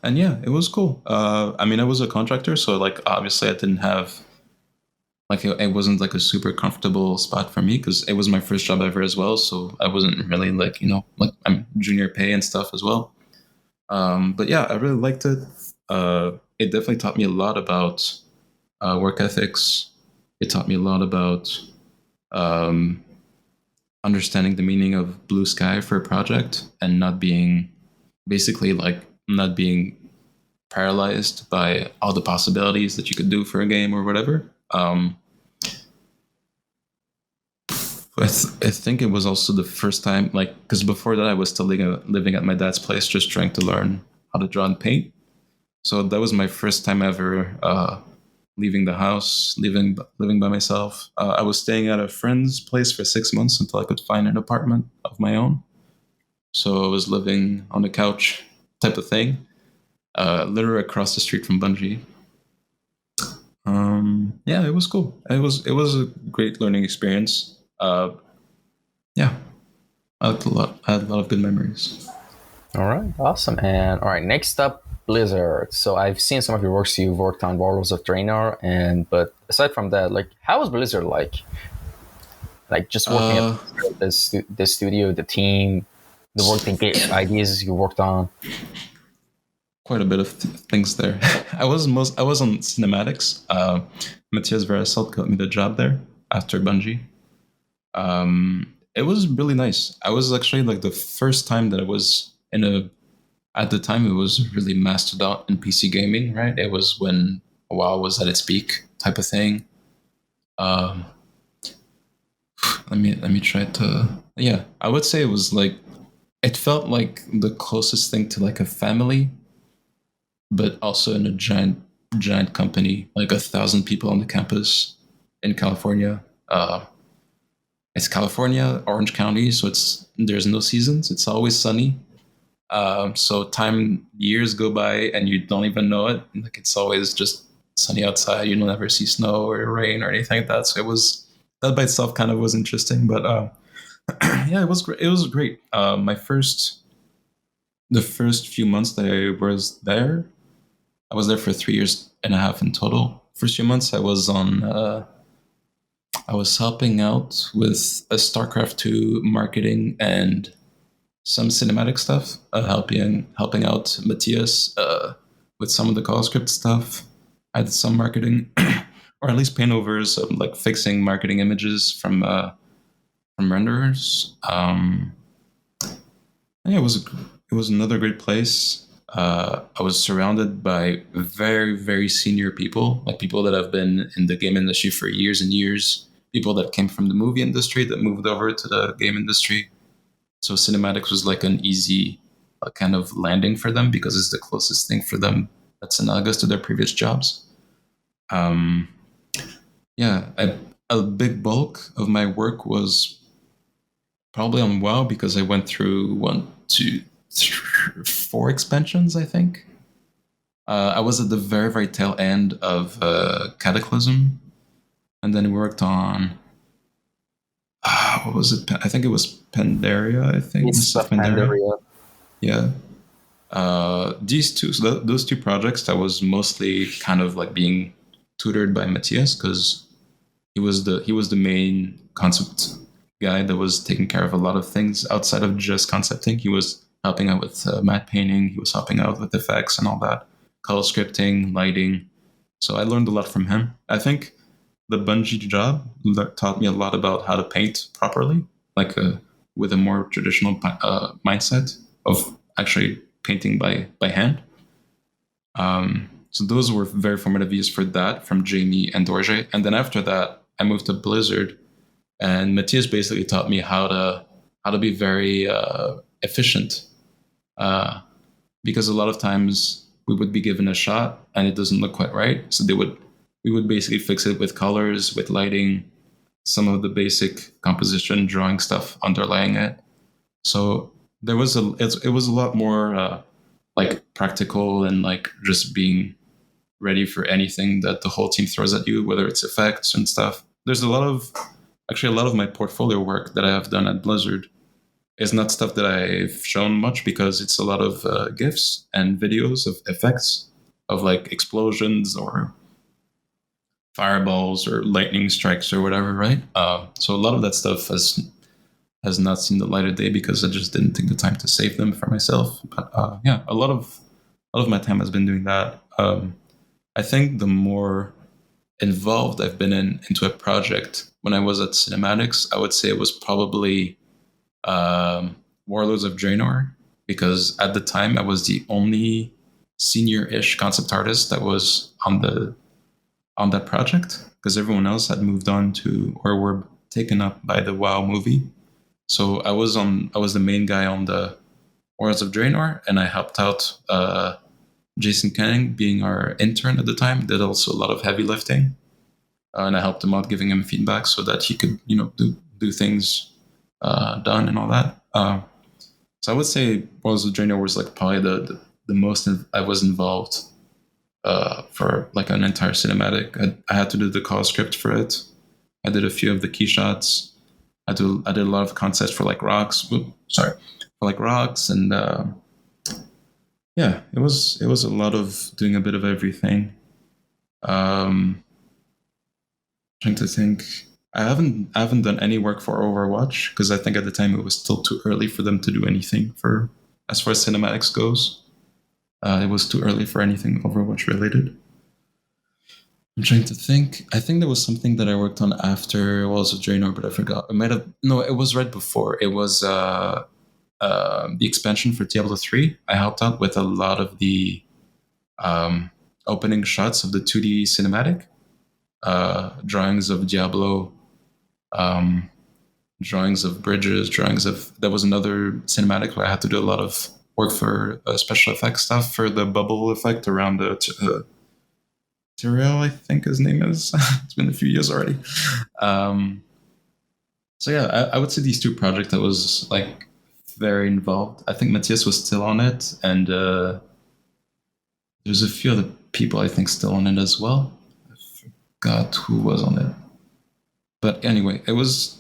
And yeah, it was cool. I mean, I was a contractor, so like obviously I didn't have like it wasn't like a super comfortable spot for me because it was my first job ever as well. So I wasn't really like like I'm junior pay and stuff as well. But yeah, I really liked it. It definitely taught me a lot about work ethics. It taught me a lot about um, understanding the meaning of blue sky for a project and not being basically like not being paralyzed by all the possibilities that you could do for a game or whatever. I think it was also the first time, like, because before that I was still living at my dad's place, just trying to learn how to draw and paint. So that was my first time ever leaving the house, living by myself. I was staying at a friend's place for 6 months until I could find an apartment of my own. So I was living on the couch, type of thing, literally across the street from Bungie. Yeah, it was cool. It was a great learning experience. Yeah, I had a lot of good memories. All right, awesome. And all right, next up, Blizzard. So I've seen some of your works. You've worked on Warlords of Draenor, and but aside from that, like, how was Blizzard like? Like just working at Uh, the studio, the team, the work, the ideas you worked on. Quite a bit of things there. I was on cinematics. Matthias Veresalt got me the job there after Bungie. It was really nice. I was actually like the first time that I was in a. At the time, it was really mastodon in PC gaming, right? It was when WoW was at its peak, type of thing. Um, let me try to. Yeah, I would say it was like it felt like the closest thing to like a family, but also in a giant company, like 1,000 people on the campus in California. It's California, Orange County, so there's no seasons. It's always sunny. So years go by and you don't even know it. Like it's always just sunny outside. You don't ever see snow or rain or anything like that. So that by itself kind of was interesting. But yeah, it was great. It was great. The first few months that I was there for 3 years and a half in total. First few months, I was helping out with a StarCraft 2 marketing and some cinematic stuff, helping out Matthias with some of the call script stuff. I did some marketing, or at least paintovers, like fixing marketing images from renderers. Yeah, it was another great place. I was surrounded by very, very senior people, like people that have been in the game industry for years and years, people that came from the movie industry that moved over to the game industry. So cinematics was like an easy kind of landing for them because it's the closest thing for them that's analogous to their previous jobs. Um, yeah, a big bulk of my work was probably on WoW because I went through 4 expansions, I think. I was at the very, very tail end of Cataclysm, and then worked on what was it? I think it was Pandaria. I think It's Mists of stuff Pandaria. Pandaria. Yeah. These two, so those 2 projects, I was mostly kind of like being tutored by Matthias because he was the main concept guy that was taking care of a lot of things outside of just concepting. He was helping out with matte painting. He was helping out with effects and all that, color scripting, lighting. So I learned a lot from him. I think the Bungie job taught me a lot about how to paint properly, like with a more traditional mindset of actually painting by hand. So those were very formative years for that from Jamie and Dorje. And then after that, I moved to Blizzard, and Matthias basically taught me how to be very efficient. Because a lot of times we would be given a shot and it doesn't look quite right, so we would basically fix it with colors, with lighting, some of the basic composition, drawing stuff underlying it. So it was a lot more like practical and like just being ready for anything that the whole team throws at you, whether it's effects and stuff. There's a lot of my portfolio work that I have done at Blizzard is not stuff that I've shown much because it's a lot of GIFs and videos of effects of like explosions or fireballs or lightning strikes or whatever, right? So a lot of that stuff has not seen the light of day because I just didn't take the time to save them for myself. But yeah, a lot of my time has been doing that. I think the more involved I've been into a project when I was at Cinematics, I would say it was probably Warlords of Draenor, because at the time I was the only senior-ish concept artist that was on that project, because everyone else had moved on to or were taken up by the WoW movie. So I was the main guy on the Warlords of Draenor, and I helped out Jason Canning, being our intern at the time, did also a lot of heavy lifting, and I helped him out, giving him feedback so that he could, do things done and all that. So I would say Warlords of Draenor was like probably the most I was involved for like an entire cinematic. I had to do the call script for it. I did a few of the key shots. I did a lot of concepts for like rocks. For like rocks, and yeah, it was a lot of doing a bit of everything. Trying to think. I haven't done any work for Overwatch because I think at the time it was still too early for them to do anything for as far as cinematics goes. It was too early for anything Overwatch related. I'm trying to think. I think there was something that I worked on after Walls of Draenor, but I forgot. It was right before. It was the expansion for Diablo 3. I helped out with a lot of the opening shots of the 2D cinematic, drawings of Diablo, drawings of bridges, there was another cinematic where I had to do a lot of work for special effects stuff for the bubble effect around the Tyrell, I think his name is. It's been a few years already. So yeah, I would say these two projects I was like very involved. I think Matthias was still on it, and there's a few other people I think still on it as well. I forgot who was on it. But anyway, it was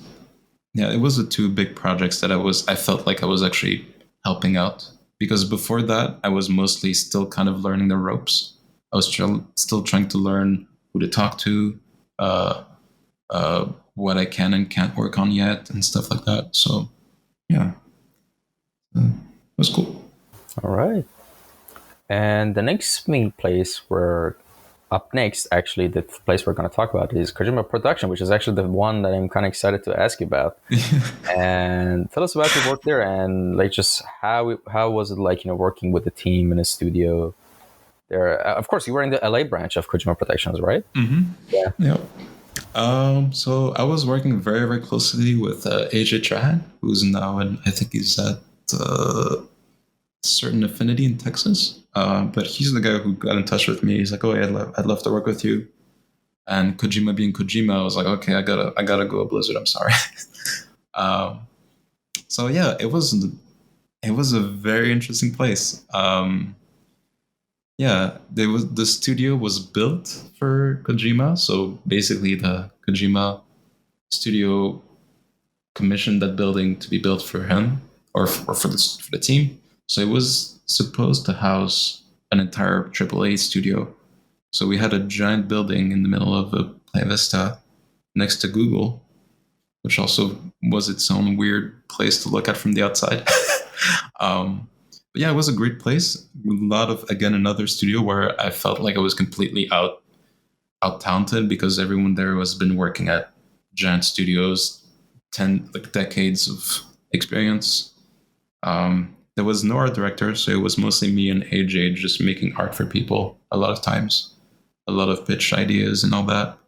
the two big projects that I felt like I was actually helping out, because before that I was mostly still kind of learning the ropes. I was still trying to learn who to talk to, what I can and can't work on yet, and stuff like that. So yeah, it was cool. All right. And the next main place actually, the place we're going to talk about is Kojima Production, which is actually the one that I'm kind of excited to ask you about. And tell us about your work there, and like just how was it like, working with the team in a studio there. Of course, you were in the LA branch of Kojima Productions, right? Mm-hmm. Yeah. So I was working very, very closely with AJ Trahan, who's now I think he's at Certain Affinity in Texas. But he's the guy who got in touch with me. He's like, "Oh, yeah, I'd love to work with you." And Kojima being Kojima, I was like, "Okay, I gotta go Blizzard. I'm sorry." So yeah, it was a very interesting place. Yeah, the studio was built for Kojima. So basically, the Kojima studio commissioned that building to be built for him or for the team. So it was supposed to house an entire AAA studio. So we had a giant building in the middle of a Playa Vista next to Google, which also was its own weird place to look at from the outside. But yeah, it was a great place. A lot of, again, another studio where I felt like I was completely out talented, because everyone there has been working at giant studios, decades of experience. There was no art director, so it was mostly me and AJ just making art for people a lot of times, a lot of pitch ideas and all that.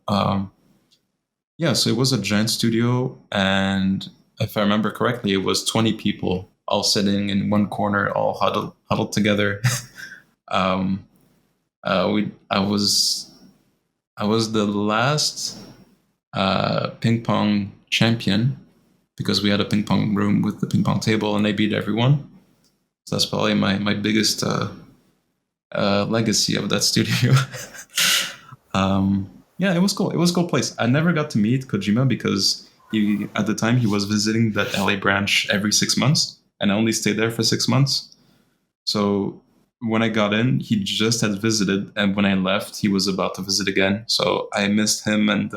Yeah, so it was a giant studio, and if I remember correctly, it was 20 people all sitting in one corner, all huddled together. I was the last ping pong champion, because we had a ping pong room with the ping pong table, and I beat everyone. So that's probably my biggest legacy of that studio. Yeah, it was cool. It was a cool place. I never got to meet Kojima because at the time he was visiting that LA branch every 6 months, and I only stayed there for 6 months. So when I got in, he just had visited, and when I left, he was about to visit again. So I missed him and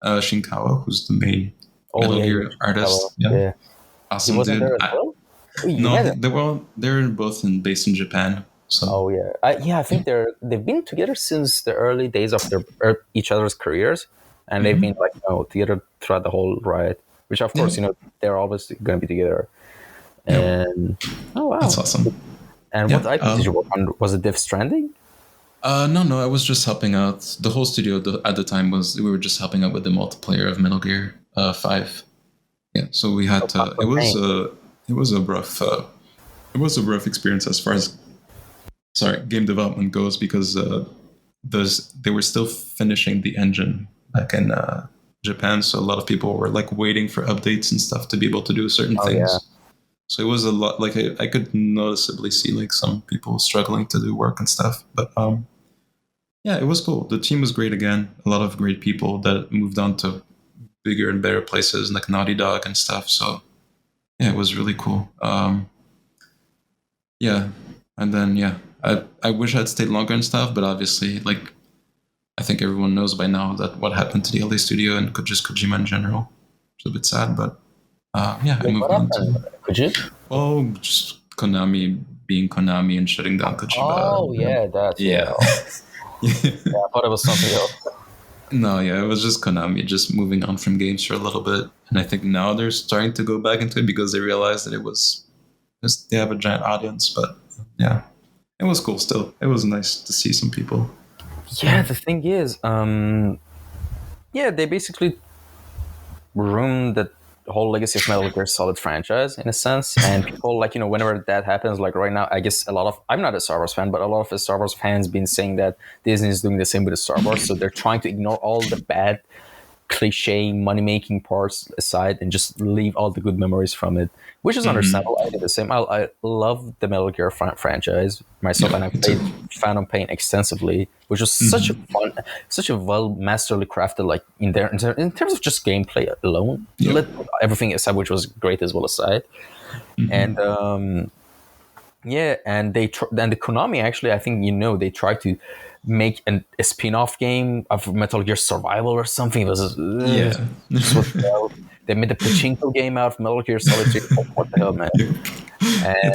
Shinkawa, who's the main Metal Gear artist. Yeah, awesome He wasn't dude. there as well? Oh, you No, met him. they're both based in Japan. So Oh yeah, I think they've been together since the early days of their each other's careers, and they've been like together throughout the whole ride. Which of course they're always going to be together. And oh wow, that's awesome. And what IP did you work on? Was it Death Stranding? No, I was just helping out. The whole studio at the time we were just helping out with the multiplayer of Metal Gear 5. Yeah, so we had to. It was a rough experience as far as game development goes, because they were still finishing the engine back in Japan, so a lot of people were like waiting for updates and stuff to be able to do certain things. Yeah. So it was a lot. Like I could noticeably see like some people struggling to do work and stuff, but yeah, it was cool. The team was great again. A lot of great people that moved on to bigger and better places like Naughty Dog and stuff. So yeah, it was really cool. Yeah, and then I wish I'd stayed longer and stuff, but obviously, like, I think everyone knows by now that what happened to the LA studio and just Kojima in general. It's a bit sad, but I moved on to. Could you? Oh, just Konami being Konami and shutting down Kojima. Oh yeah, that. Yeah. I thought it was something else. No, it was just Konami just moving on from games for a little bit, and I think now they're starting to go back into it because they realized that it was just they have a giant audience. But yeah, it was cool still. It was nice to see some people. Yeah, the thing is, they basically ruined the whole legacy of Metal Gear Solid franchise in a sense, and people whenever that happens, like right now, I guess I'm not a Star Wars fan, but a lot of the Star Wars fans been saying that Disney is doing the same with the Star Wars, so they're trying to ignore all the bad cliche money-making parts aside and just leave all the good memories from it, which is understandable. I did the same. I love the Metal Gear franchise myself, and I played Phantom Pain extensively, which was such a fun, such a well masterly crafted, like in terms of just gameplay alone. Let everything aside, which was great as well aside, and and the Konami actually, I think they tried to make a spin-off game of Metal Gear Survival or something. It was they made a pachinko game out of Metal Gear Solid 2. What the hell, man? And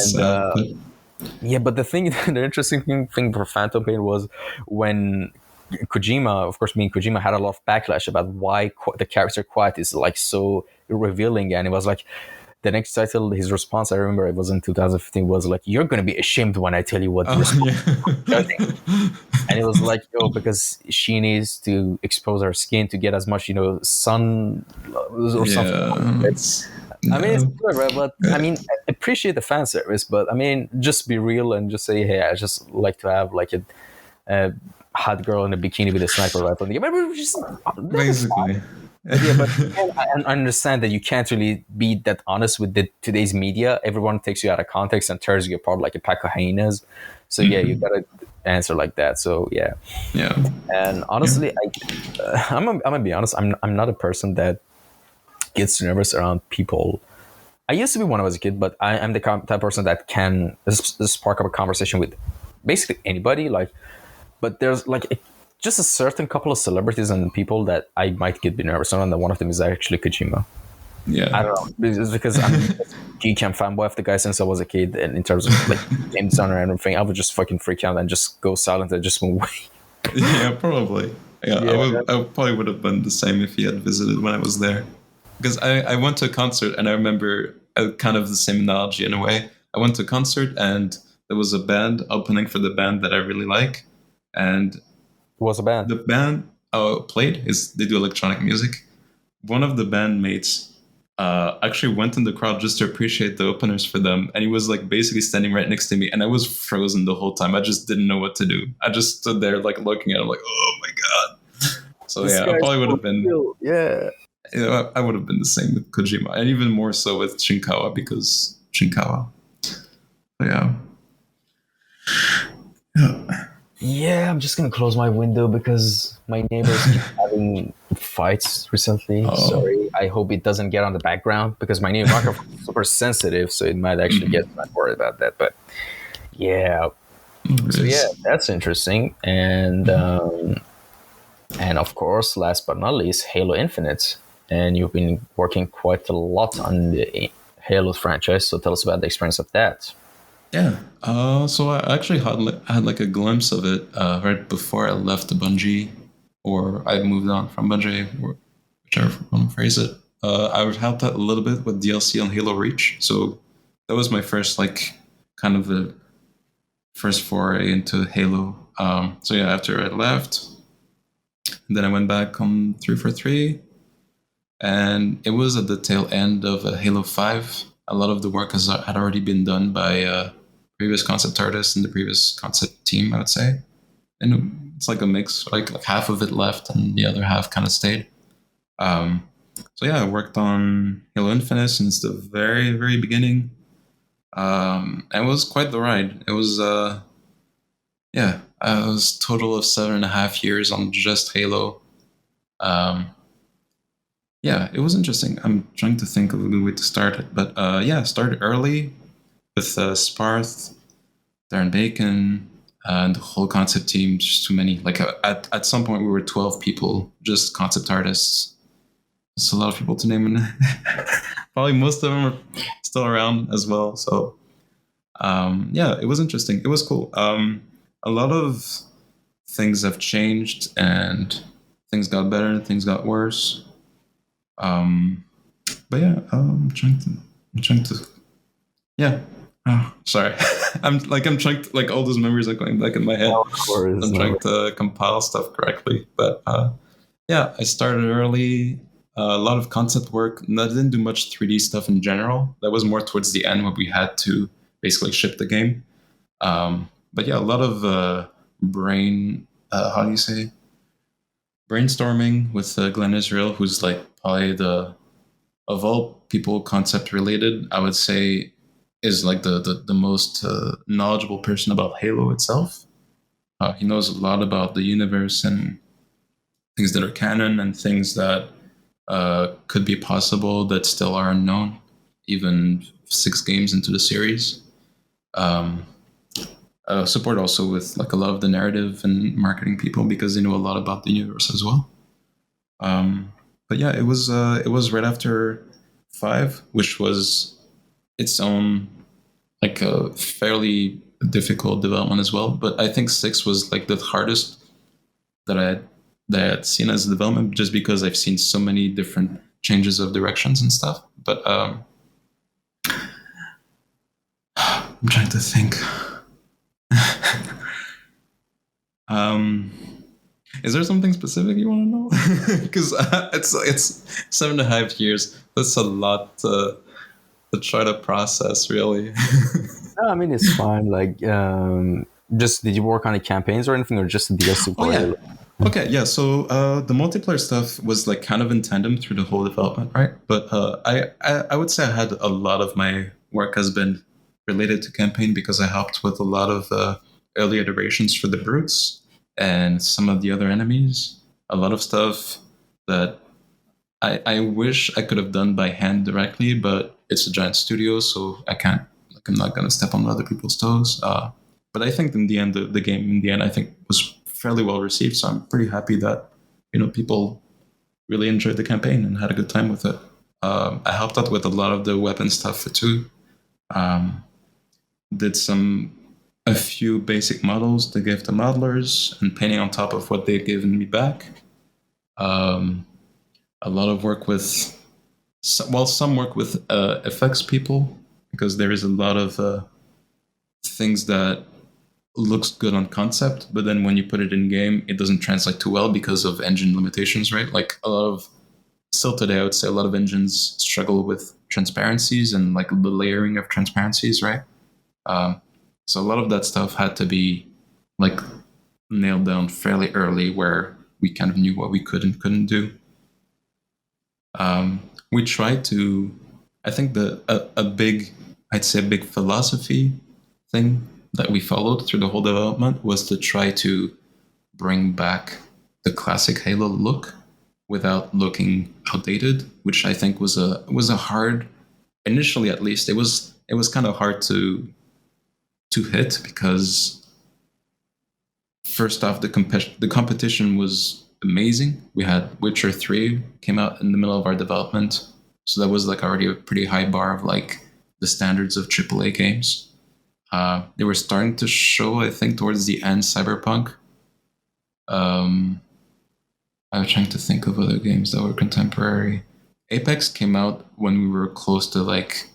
but the interesting thing for Phantom Pain was when Kojima, of course, Kojima had a lot of backlash about why the character Quiet is like so revealing, and it was like the next title, his response, I remember it was in 2015, was like, "You're going to be ashamed when I tell you what." And it was like, because she needs to expose her skin to get as much, sun or something. It's clever, but I appreciate the fan service, but just be real and just say, hey, I just like to have like a hot girl in a bikini with a sniper rifle. Basically. But I understand that you can't really be that honest with today's media. Everyone takes you out of context and tears you apart like a pack of hyenas. So you gotta answer like that. So yeah. And honestly, I'm gonna be honest. I'm not a person that gets nervous around people. I used to be when I was a kid, but I'm the type of person that can spark up a conversation with basically anybody. But there's just a certain couple of celebrities and people that I might get nervous around, and one of them is actually Kojima. Yeah, I don't know. It's because I'm a geek and fanboy of the guy since I was a kid, and in terms of game designer and everything, I would just fucking freak out and just go silent and just move away. Yeah, probably. Yeah, I probably would have been the same if he had visited when I was there. Because I went to a concert, and I remember kind of the same analogy in a way. I went to a concert, and there was a band opening for the band that I really like, and what's a band? The band played they do electronic music. One of the bandmates actually went in the crowd just to appreciate the openers for them, and he was like basically standing right next to me, and I was frozen the whole time. I just didn't know what to do. I just stood there like looking at him like, oh my god. So I probably would have been I would have been the same with Kojima, and even more so with Shinkawa, But yeah. Yeah, I'm just gonna close my window because my neighbors keep having fights recently. Oh, Sorry. I hope it doesn't get on the background because my new microphone is super sensitive, so it might actually get. mhm. Not worried about that, but yeah. No So yeah, worries. that's interesting, and of course, last but not least, Halo Infinite. And you've been working quite a lot on the Halo franchise. So tell us about the experience of that. Yeah. So I actually had like a glimpse of it right before I left the Bungie, or I moved on from Bungie, or whichever one to phrase it. I would helped out a little bit with DLC on Halo Reach, so that was my first like kind of the first foray into Halo. So yeah, after I left, then I went back on 343, and it was at the tail end of Halo 5. A lot of the work had already been done by previous concept artists and the previous concept team, I would say. And it's like a mix, like half of it left and the other half kind of stayed. Um, so yeah, I worked on Halo Infinite since the very, very beginning. And it was quite the ride. It was, yeah, it was a total of 7.5 years on just Halo. Um, yeah, it was interesting. I'm trying to think of a good way to start it, but yeah, started early with Sparth, Darren Bacon, and the whole concept team. Just too many. Like at some point, we were 12 people, just concept artists. It's a lot of people to name, and probably most of them are still around as well. So yeah, it was interesting. It was cool. A lot of things have changed, and things got better, and things got worse. Um, but yeah, I'm trying to, yeah. Oh, sorry. I'm trying to, like, all those memories are going back in my head. No, of course. I'm No. trying to compile stuff correctly. But yeah, I started early. A lot of concept work. And I didn't do much 3D stuff in general. That was more towards the end when we had to basically ship the game. But yeah, a lot of how do you say, brainstorming with Glenn Israel, who's like probably the, of all people concept related, I would say is like the most knowledgeable person about Halo itself. He knows a lot about the universe and things that are canon and things that could be possible that still are unknown, even 6 games into the series. Um, support also with like a lot of the narrative and marketing people because they know a lot about the universe as well. Um, but yeah, it was right after 5, which was its own like a fairly difficult development as well. But I think 6 was like the hardest that I had seen as a development, just because I've seen so many different changes of directions and stuff. But I'm trying to think. um, is there something specific you want to know? Because it's 7.5 years. That's a lot to try to process, really. No, I mean it's fine. Like, just did you work on any campaigns or anything, or just the DLC Oh for yeah. Halo? Okay, yeah. So the multiplayer stuff was like kind of in tandem through the whole development, right? But I would say I had a lot of my work has been related to campaign because I helped with a lot of early iterations for the brutes and some of the other enemies. A lot of stuff that I wish I could have done by hand directly, but it's a giant studio, so I can't. Like, I'm not gonna step on other people's toes. But I think in the end, the game in the end, I think was fairly well received. So I'm pretty happy that people really enjoyed the campaign and had a good time with it. I helped out with a lot of the weapon stuff too. Um, did a few basic models to give to modelers and painting on top of what they've given me back. Um, a lot of work with some work with effects people because there is a lot of things that looks good on concept, but then when you put it in game, it doesn't translate too well because of engine limitations, right? Like a lot of still today, I would say a lot of engines struggle with transparencies and like the layering of transparencies, right? Um, so a lot of that stuff had to be like nailed down fairly early, where we kind of knew what we could and couldn't do. We tried to, I think a big, I'd say a big philosophy thing that we followed through the whole development was to try to bring back the classic Halo look without looking outdated, which I think was a hard, initially at least, it was kind of hard to hit, because first off, the competition was amazing. We had Witcher 3 came out in the middle of our development, so that was like already a pretty high bar of like the standards of AAA games. They were starting to show, I think, towards the end, Cyberpunk. I was trying to think of other games that were contemporary. Apex came out when we were close to like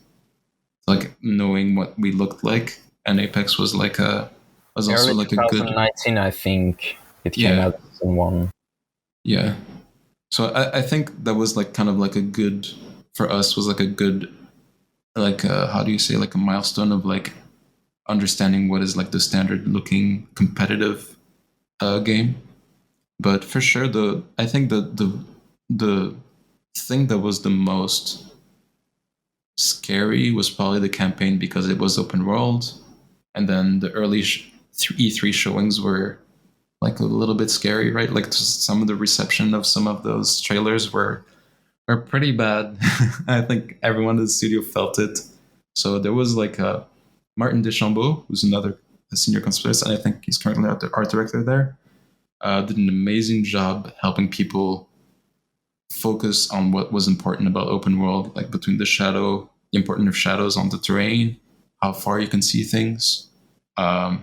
knowing what we looked like, and Apex was was also Early like a good 2019, I think it came yeah out season one. yeah. So I think that was like kind of like a good, for us, was like a good, like how do you say, like a milestone of like understanding what is like the standard looking competitive game. But for sure, I think the thing that was the most scary was probably the campaign, because it was open world, and then the early E3 showings were like a little bit scary, right? Like some of the reception of some of those trailers were pretty bad. I think everyone in the studio felt it. So there was like Martin Deschambault, who's another senior conspiracist, and I think he's currently the art director there. Did an amazing job helping people focus on what was important about open world, like between the importance of shadows on the terrain, how far you can see things, the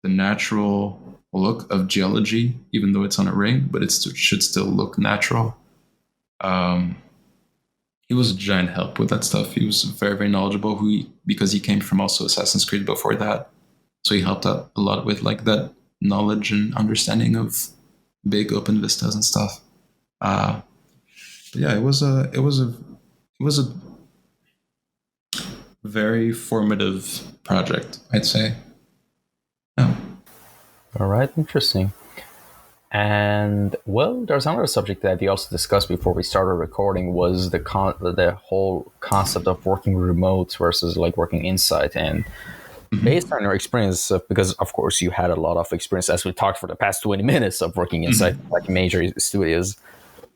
natural look of geology, even though it's on a ring, but should still look natural. He was a giant help with that stuff. He was very, very knowledgeable, because he came from also Assassin's Creed before that. So he helped out a lot with like that knowledge and understanding of big open vistas and stuff. But yeah, it was a very formative project, I'd say. Yeah. All right, interesting. And well, there's another subject that we also discussed before we started recording, was the whole concept of working remote versus like working inside. And based on your experience, because of course you had a lot of experience, as we talked for the past 20 minutes, of working inside like major studios.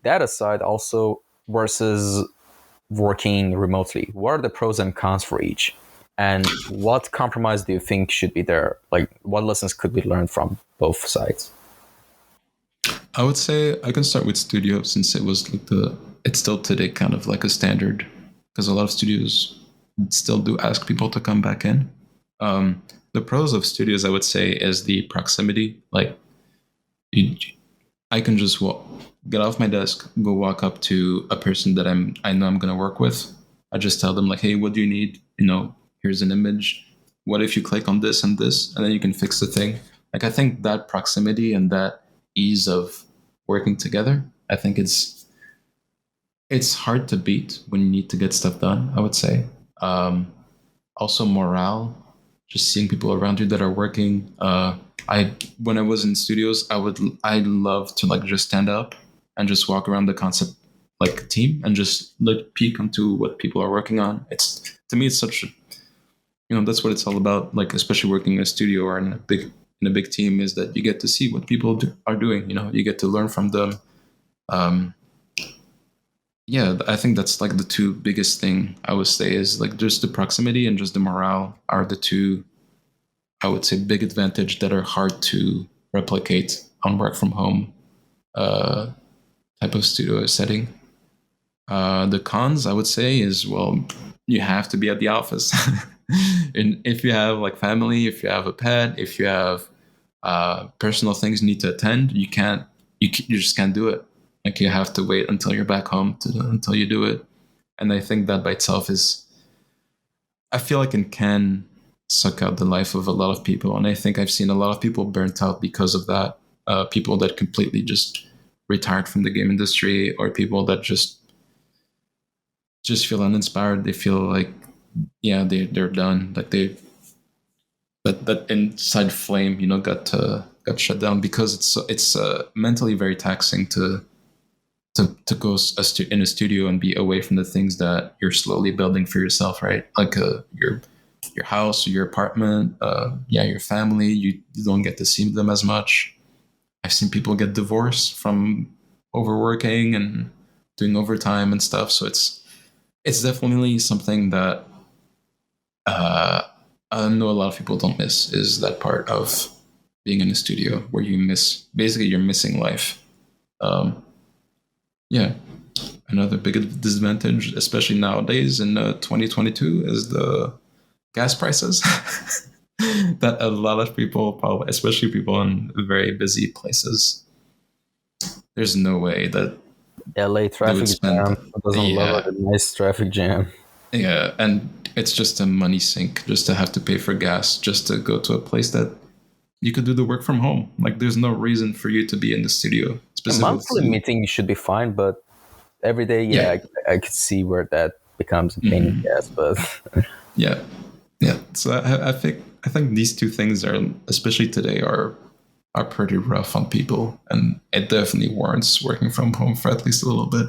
That aside, also versus working remotely, what are the pros and cons for each? And what compromise do you think should be there? Like, what lessons could be learned from both sides? I would say I can start with studio, since it was like it's still today kind of like a standard, because a lot of studios still do ask people to come back in. The pros of studios, I would say, is the proximity. Like, I can just get off my desk, go walk up to a person that I know I'm going to work with. I just tell them like, hey, what do you need? Here's an image. What if you click on this and this, and then you can fix the thing? Like, I think that proximity and that ease of working together, I think it's hard to beat when you need to get stuff done, I would say. Also morale, just seeing people around you that are working. When I was in studios, I love to like just stand up and just walk around the concept like team and just like peek into what people are working on. To me, it's such that's what it's all about. Like, especially working in a studio or in a big team, is that you get to see what people are doing. You get to learn from them. Yeah, I think that's like the two biggest thing I would say, is like just the proximity and just the morale are the two, I would say, big advantage that are hard to replicate on work from home type of studio setting. The cons, I would say, is, well, you have to be at the office. And if you have like family, if you have a pet, if you have personal things you need to attend, you just can't do it. Like, you have to wait until you're back home until you do it. And I think that by itself I feel like it can suck out the life of a lot of people. And I think I've seen a lot of people burnt out because of that. People that completely just retired from the game industry, or people that just feel uninspired. They feel like, yeah, they're done. Like that inside flame, got shut down, because it's mentally very taxing to go in a studio and be away from the things that you're slowly building for yourself, right? Like your your house or your apartment, your family. You don't get to see them as much. I've seen people get divorced from overworking and doing overtime and stuff. So it's definitely something that I know a lot of people don't miss, is that part of being in a studio where you miss, basically you're missing life. Um, yeah. Another big disadvantage, especially nowadays in 2022, is the gas prices. That a lot of people, probably, especially people in very busy places, there's no way that LA they would traffic spend. jam. Who doesn't love Yeah, a nice traffic jam? yeah, and it's just a money sink just to have to pay for gas just to go to a place that you could do the work from home. Like, there's no reason for you to be in the studio A monthly specifically. meeting should be fine, but every day, Yeah, yeah, I could see where that becomes a pain in hmm, the ass. But yeah, yeah. So I think these two things are, especially today, are pretty rough on people, and it definitely warrants working from home for at least a little bit.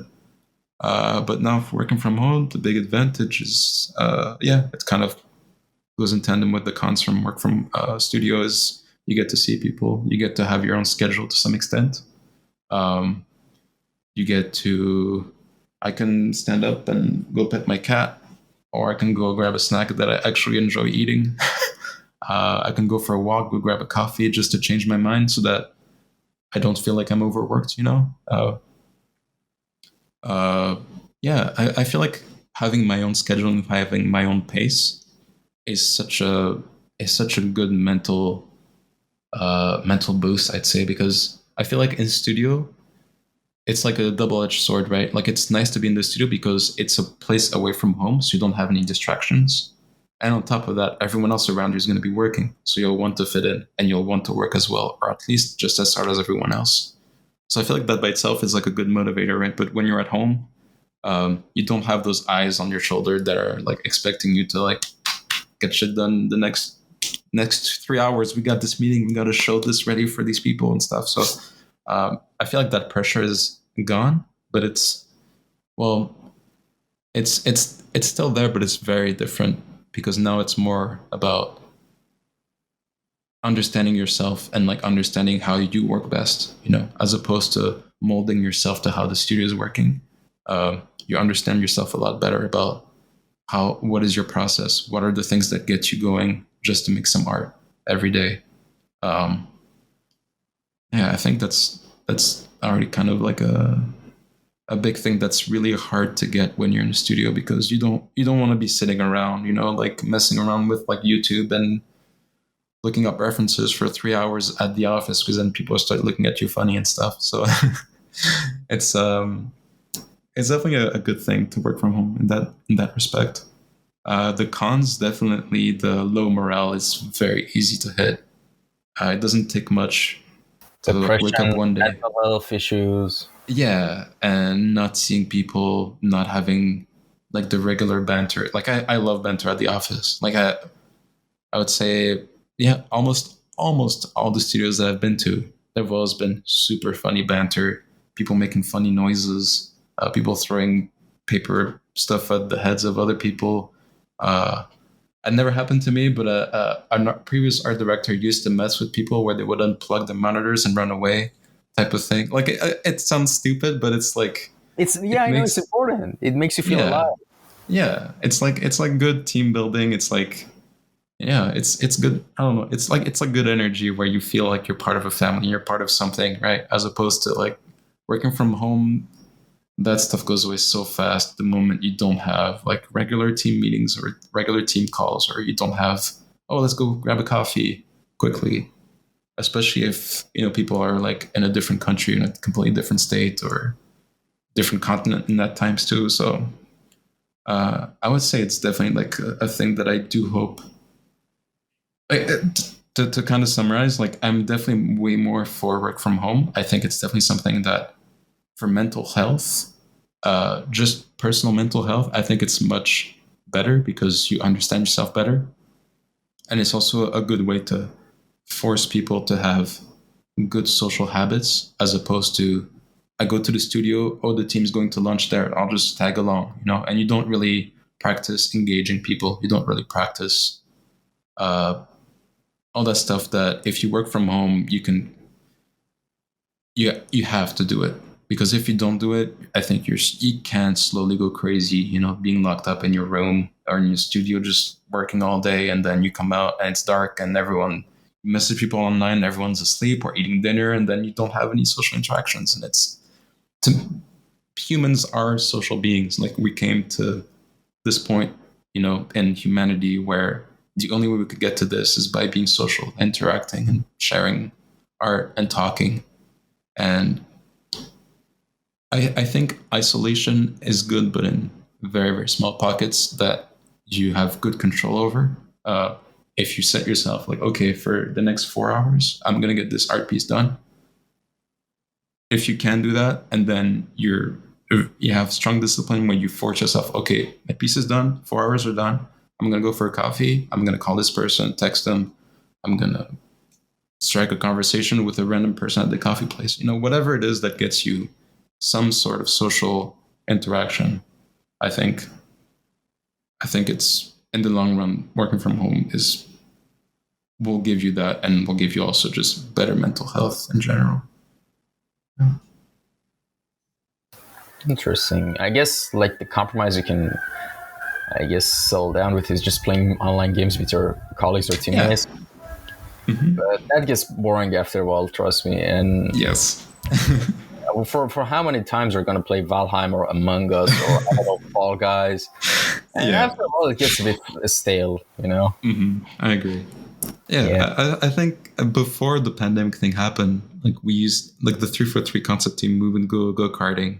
But now working from home, the big advantage is, it kind of goes in tandem with the cons from work from studios. You get to see people. You get to have your own schedule to some extent. Um, you get to, I can stand up and go pet my cat, or I can go grab a snack that I actually enjoy eating. I can go for a walk, go grab a coffee just to change my mind so that I don't feel like I'm overworked, you know? Uh, I feel like having my own schedule and having my own pace is such a good mental boost, I'd say, because I feel like in studio it's like a double-edged sword, right? Like, it's nice to be in the studio because it's a place away from home, so you don't have any distractions. And on top of that, everyone else around you is going to be working, so you'll want to fit in and you'll want to work as well, or at least just as hard as everyone else. So I feel like that by itself is like a good motivator, right? But when you're at home, you don't have those eyes on your shoulder that are like expecting you to like get shit done the next 3 hours. We got this meeting, we got to show this ready for these people and stuff. So I feel like that pressure is gone, but well, it's still there, but it's very different because now it's more about understanding yourself and like understanding how you work best, as opposed to molding yourself to how the studio is working. You understand yourself a lot better about what is your process, what are the things that get you going just to make some art every day. Um, I think that's already kind of like a big thing that's really hard to get when you're in the studio, because you don't want to be sitting around, like messing around with like YouTube and looking up references for 3 hours at the office, because then people start looking at you funny and stuff. So it's it's definitely a good thing to work from home in that respect. The cons, definitely the low morale is very easy to hit. It doesn't take much to wake up depression, one day, mental health issues. yeah, and not seeing people, not having like the regular banter. Like, I love banter at the office. Like, I would say, yeah, almost all the studios that I've been to, there've always been super funny banter, people making funny noises, people throwing paper stuff at the heads of other people. Uh, it never happened to me, but our previous art director used to mess with people where they would unplug the monitors and run away, type of thing. Like, it sounds stupid, but it's like it I know it's makes, important. It makes you feel yeah, alive. yeah. It's like good team building. It's like, yeah, it's good. I don't know. It's like good energy where you feel like you're part of a family, you're part of something, right? As opposed to like working from home, that stuff goes away so fast the moment you don't have like regular team meetings or regular team calls, or you don't have, oh, let's go grab a coffee quickly. Especially if people are like in a different country, in a completely different state or different continent in that times too. So I would say it's definitely like a thing that I do hope. To kind of summarize, like, I'm definitely way more for work from home. I think it's definitely something that for mental health, just personal mental health, I think it's much better because you understand yourself better. And it's also a good way to force people to have good social habits, as opposed to, I go to the studio, oh, the team's going to lunch there, I'll just tag along, and you don't really practice engaging people. You don't really practice uh, all that stuff that if you work from home, you have to do it, because if you don't do it, I think you can slowly go crazy. Being locked up in your room or in your studio, just working all day, and then you come out and it's dark, and you message people online, everyone's asleep or eating dinner, and then you don't have any social interactions. And to, humans are social beings. Like, we came to this point, in humanity, where the only way we could get to this is by being social, interacting and sharing art and talking. And I think isolation is good, but in very, very small pockets that you have good control over. If you set yourself like, okay, for the next 4 hours, I'm going to get this art piece done. If you can do that, and then you have strong discipline when you force yourself, okay, my piece is done, 4 hours are done. I'm going to go for a coffee. I'm going to call this person, text them. I'm going to strike a conversation with a random person at the coffee place. Whatever it is that gets you some sort of social interaction. I think it's, in the long run, working from home will give you that, and will give you also just better mental health in general. Yeah. Interesting. I guess like the compromise you can, I guess, settle down with is just playing online games with your colleagues or teammates. Yeah. Mm-hmm. But that gets boring after a while, trust me. And yes. for how many times we're going to play Valheim or Among Us or I don't know, Fall Guys, and after a while it gets a bit stale, Mm-hmm. I agree. Yeah. I think before the pandemic thing happened, like, we used like the 343 concept team move and go karting,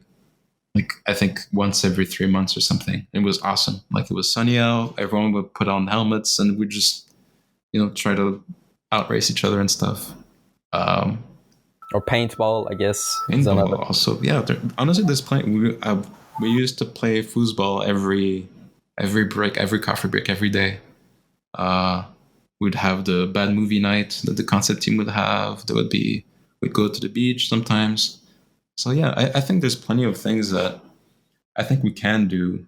like, I think once every 3 months or something. It was awesome. Like, it was sunny out, everyone would put on helmets, and we'd just try to outrace each other and stuff. Or paintball, I guess. Paintball also, yeah. Honestly, there's playing. We used to play foosball every break, every coffee break, every day. We'd have the bad movie night that the concept team would have. We'd go to the beach sometimes. So yeah, I think there's plenty of things that I think we can do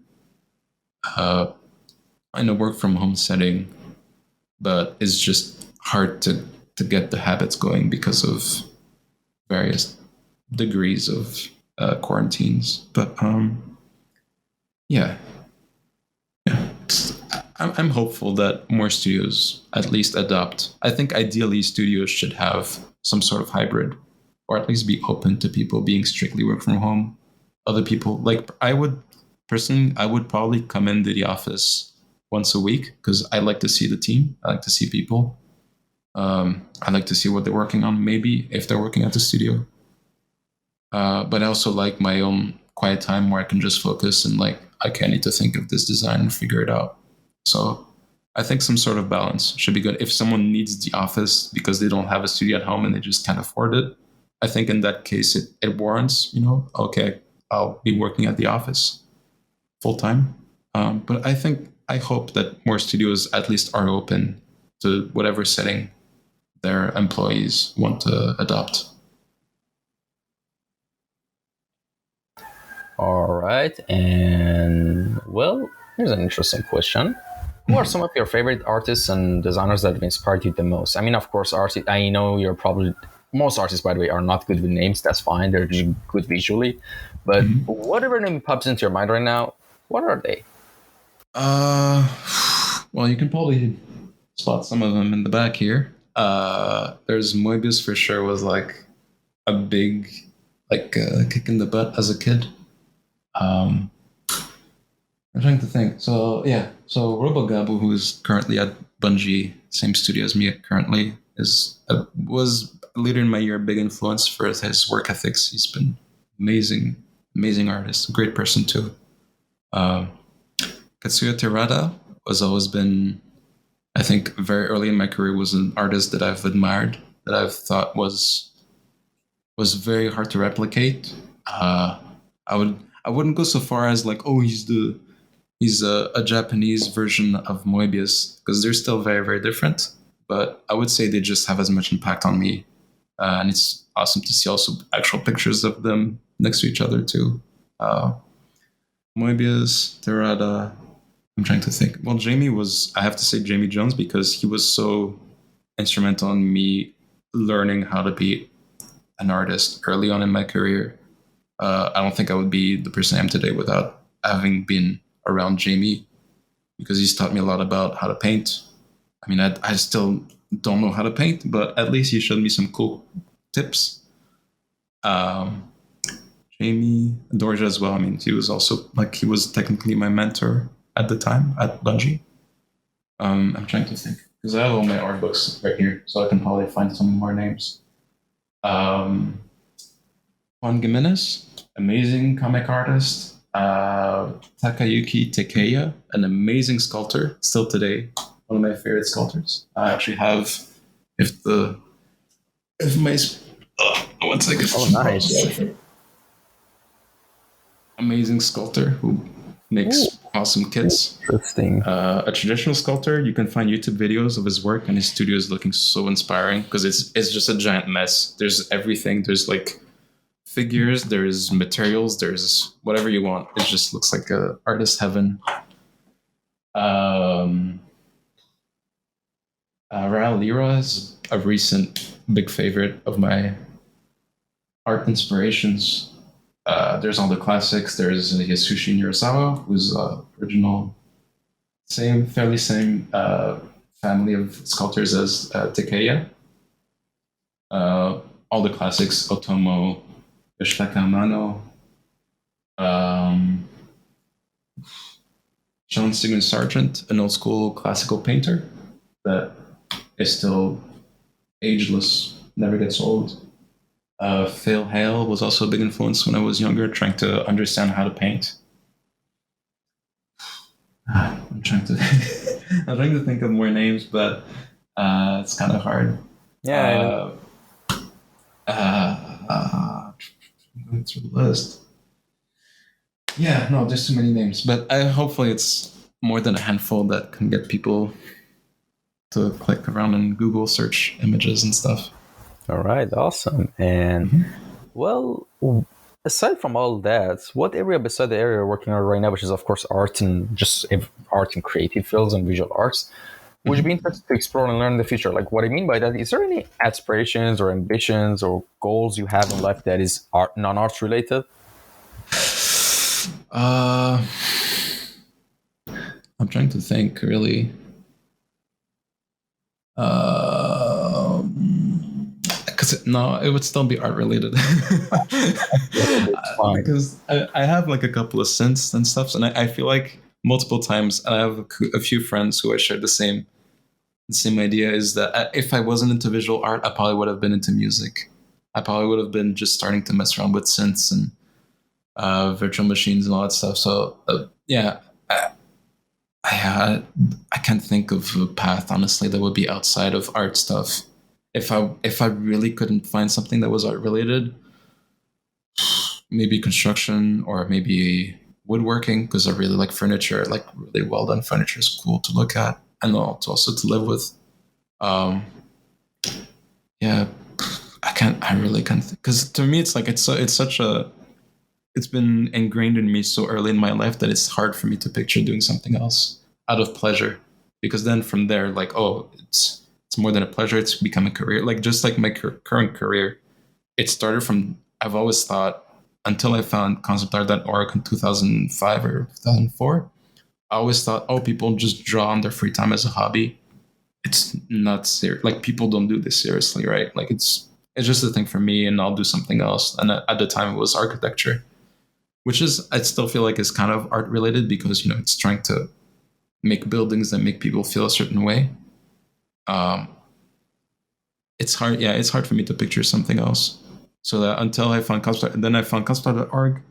in a work from home setting, but it's just hard to get the habits going because of various degrees of quarantines. But yeah. I'm hopeful that more studios at least adopt. I think ideally studios should have some sort of hybrid, or at least be open to people being strictly work from home. Other people, like, I would probably come into the office once a week, because I like to see the team. I like to see people. I like to see what they're working on, maybe if they're working at the studio. But I also like my own quiet time where I can just focus and, like, okay, I need to think of this design and figure it out. So I think some sort of balance should be good. If someone needs the office because they don't have a studio at home and they just can't afford it, I think in that case it warrants, okay, I'll be working at the office full time. But I hope that more studios at least are open to whatever setting their employees want to adopt. All right. And well, here's an interesting question. Who are some of your favorite artists and designers that have inspired you the most? I mean, of course, I know most artists, by the way, are not good with names. That's fine. They're just good visually. But whatever name pops into your mind right now, what are they? Well, you can probably spot some of them in the back here. There's Moebius for sure, was like a big kick in the butt as a kid. I'm trying to think. So yeah, so RoboGabu, who is currently at Bungie, same studio as me currently, was later in my year a big influence for his work ethics. He's been amazing artist, a great person too. Katsuya Terada has always been, I think, very early in my career, was an artist that I've admired, that I've thought was very hard to replicate. I wouldn't go so far as like, oh, he's a Japanese version of Moebius, because they're still very, very different. But I would say they just have as much impact on me. And it's awesome to see also actual pictures of them next to each other too. Moebius, Terada, I'm trying to think. Well, I have to say Jamie Jones, because he was so instrumental in me learning how to be an artist early on in my career. I don't think I would be the person I am today without having been around Jamie, because he's taught me a lot about how to paint. I mean, I still don't know how to paint, but at least he showed me some cool tips. Um, Jamie, Dorja as well. I mean, he was technically my mentor at the time at Bungie. I'm trying to think, because I have all my art books right here, so I can probably find some more names. Juan Gimenez, amazing comic artist. Takayuki Tekeya, an amazing sculptor, still today, one of my favorite sculptors. I actually have, if the, if my, one second. Oh, nice. Amazing sculptor who makes awesome kits. Interesting. A traditional sculptor, you can find YouTube videos of his work, and his studio is looking so inspiring, because it's just a giant mess. There's everything. There's like figures, there's materials, there's whatever you want. It just looks like a artist heaven. Raul Lira is a recent big favorite of my art inspirations. There's all the classics. There's Yasushi Nirasawa, who's original, fairly same family of sculptors as Tekeya. All the classics, Otomo, Yoshitaka Amano, John Sigmund Sargent, an old school classical painter that is still ageless, never gets old. Phil Hale was also a big influence when I was younger, trying to understand how to paint. I'm trying to think of more names, but it's kind of hard. Yeah. Going through the list. Yeah, no, there's too many names, but hopefully it's more than a handful that can get people to click around and Google search images and stuff. All right, awesome. And well, aside from all that, what area beside the area you're working on right now, which is of course art and just art and creative fields and visual arts, would you be interested to explore and learn in the future? Like, what I mean by that, is there any aspirations or ambitions or goals you have in life that is art, non-art related? I'm trying to think, really. No, it would still be art related. Because I have like a couple of synths and stuff, and I feel like multiple times, I have a few friends who I share the same idea, is that if I wasn't into visual art, I probably would have been into music. I probably would have been just starting to mess around with synths and virtual machines and all that stuff. So yeah, I can't think of a path, honestly, that would be outside of art stuff. If I really couldn't find something that was art related, maybe construction or maybe woodworking, because I really like furniture. Like really well done furniture is cool to look at and also to live with. Yeah, I really can't, because to me it's like it's been ingrained in me so early in my life that it's hard for me to picture doing something else out of pleasure, because then from there, like, oh, it's more than a pleasure, it's become a career. Like just like my current career, it started from, I've always thought, until I found conceptart.org in 2005 or 2004, I always thought, oh, people just draw on their free time as a hobby. It's not serious. Like people don't do this seriously, right? Like it's just a thing for me, and I'll do something else. And at the time it was architecture, which is, I still feel like is kind of art related, because, you know, it's trying to make buildings that make people feel a certain way. It's hard. Yeah, it's hard for me to picture something else. So that until I found concept, and then I found concept.org,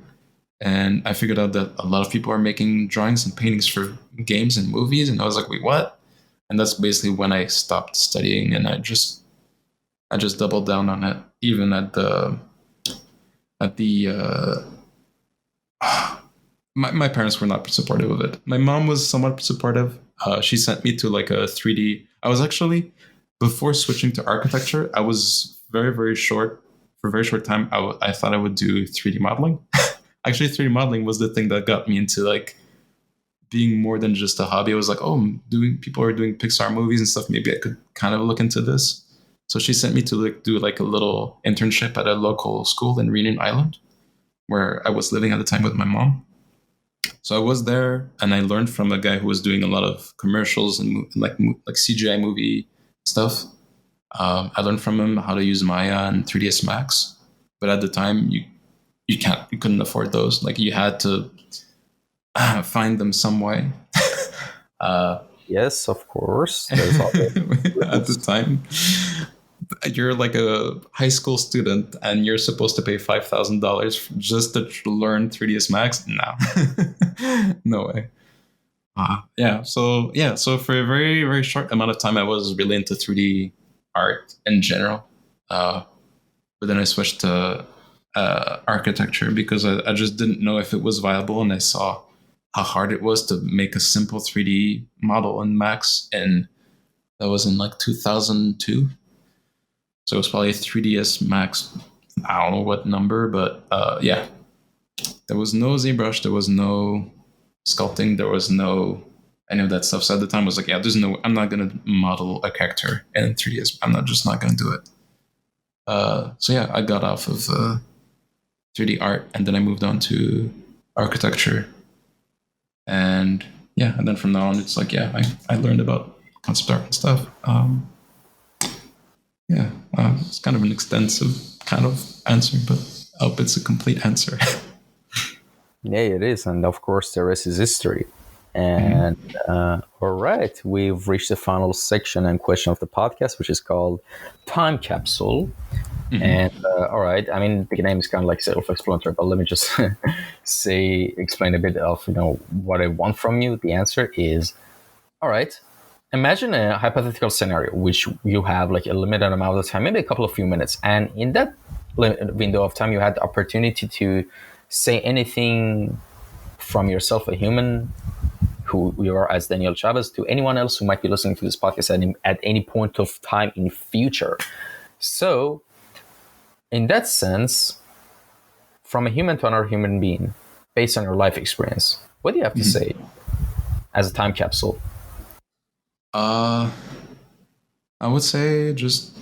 and I figured out that a lot of people are making drawings and paintings for games and movies, and I was like, wait, what? And that's basically when I stopped studying, and I just doubled down on it, even at the my parents were not supportive of it. My mom was somewhat supportive. She sent me to like a 3D. I was actually, before switching to architecture, I was for a very short time, I thought I would do 3D modeling. Actually, 3D modeling was the thing that got me into like being more than just a hobby. I was like, oh, people are doing Pixar movies and stuff. Maybe I could kind of look into this. So she sent me to do like a little internship at a local school in Reunion Island, where I was living at the time with my mom. So I was there, and I learned from a guy who was doing a lot of commercials and like CGI movie stuff. I learned from him how to use Maya and 3ds Max, but at the time you couldn't afford those. Like you had to find them some way. Yes, of course. At the time, you're like a high school student and you're supposed to pay $5,000 just to learn 3ds Max. No, no way. So for a very, very short amount of time, I was really into 3D art in general. But then I switched to architecture because I just didn't know if it was viable, and I saw how hard it was to make a simple 3D model in Max, and that was in like 2002. So it was probably 3ds Max. I don't know what number, but yeah. There was no ZBrush, there was no sculpting, there was no any of that stuff. So at the time I was like, I'm not gonna model a character in 3ds. I'm just not gonna do it. So yeah, I got off of 3D art, and then I moved on to architecture. And yeah, and then from now on, it's like, I learned about concept art and stuff. It's kind of an extensive kind of answer, but I hope it's a complete answer. Yeah, it is. And of course, the rest is history. And all right, we've reached the final section and question of the podcast, which is called Time Capsule. And all right, I mean, the name is kind of like self-explanatory, but let me just explain a bit of what I want from you. The answer is, all right, imagine a hypothetical scenario which you have like a limited amount of time, maybe a couple of few minutes, and in that window of time, you had the opportunity to say anything from yourself, a human who you are as Daniel Chavez, to anyone else who might be listening to this podcast at any point of time in future. So in that sense, from a human to another human being, based on your life experience, what do you have to say as a time capsule? I would say just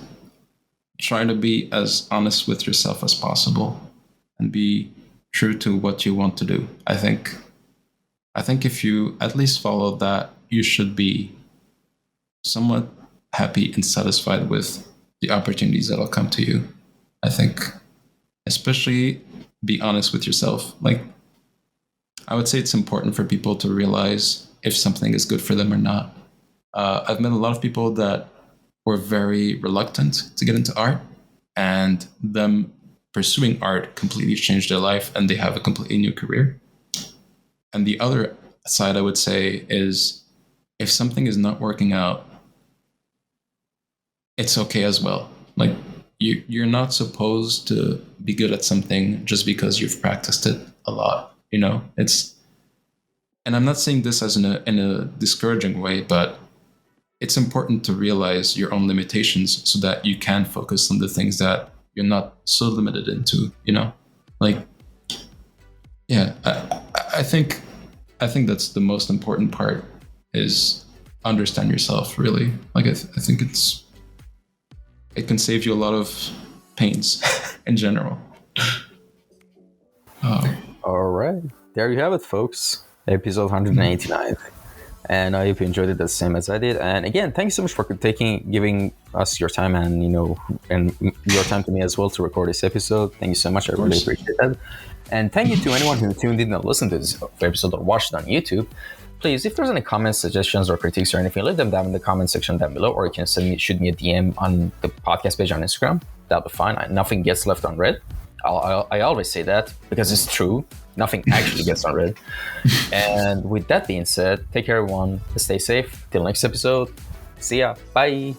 try to be as honest with yourself as possible and be true to what you want to do. I think if you at least follow that, you should be somewhat happy and satisfied with the opportunities that'll come to you. I think especially be honest with yourself. Like, I would say it's important for people to realize if something is good for them or not. I've met a lot of people that were very reluctant to get into art, and them pursuing art completely changed their life, and they have a completely new career. And the other side, I would say, is if something is not working out, it's okay as well. Like, you're not supposed to be good at something just because you've practiced it a lot. And I'm not saying this as in a discouraging way, but it's important to realize your own limitations so that you can focus on the things that you're not so limited into. I think that's the most important part, is understand yourself, really. Like, I think it can save you a lot of pains in general. All right. There you have it, folks. Episode 189. And I hope you enjoyed it the same as I did. And again, thank you so much for giving us your time and your time to me as well to record this episode. Thank you so much. I really appreciate that. And thank you to anyone who tuned in and listened to this episode or watched it on YouTube. Please, if there's any comments, suggestions, or critiques or anything, leave them down in the comment section down below, or you can shoot me a DM on the podcast page on Instagram. That'll be fine. Nothing gets left unread. I always say that because it's true. Nothing actually gets unread. And with that being said, take care, everyone. Stay safe. Till next episode. See ya. Bye.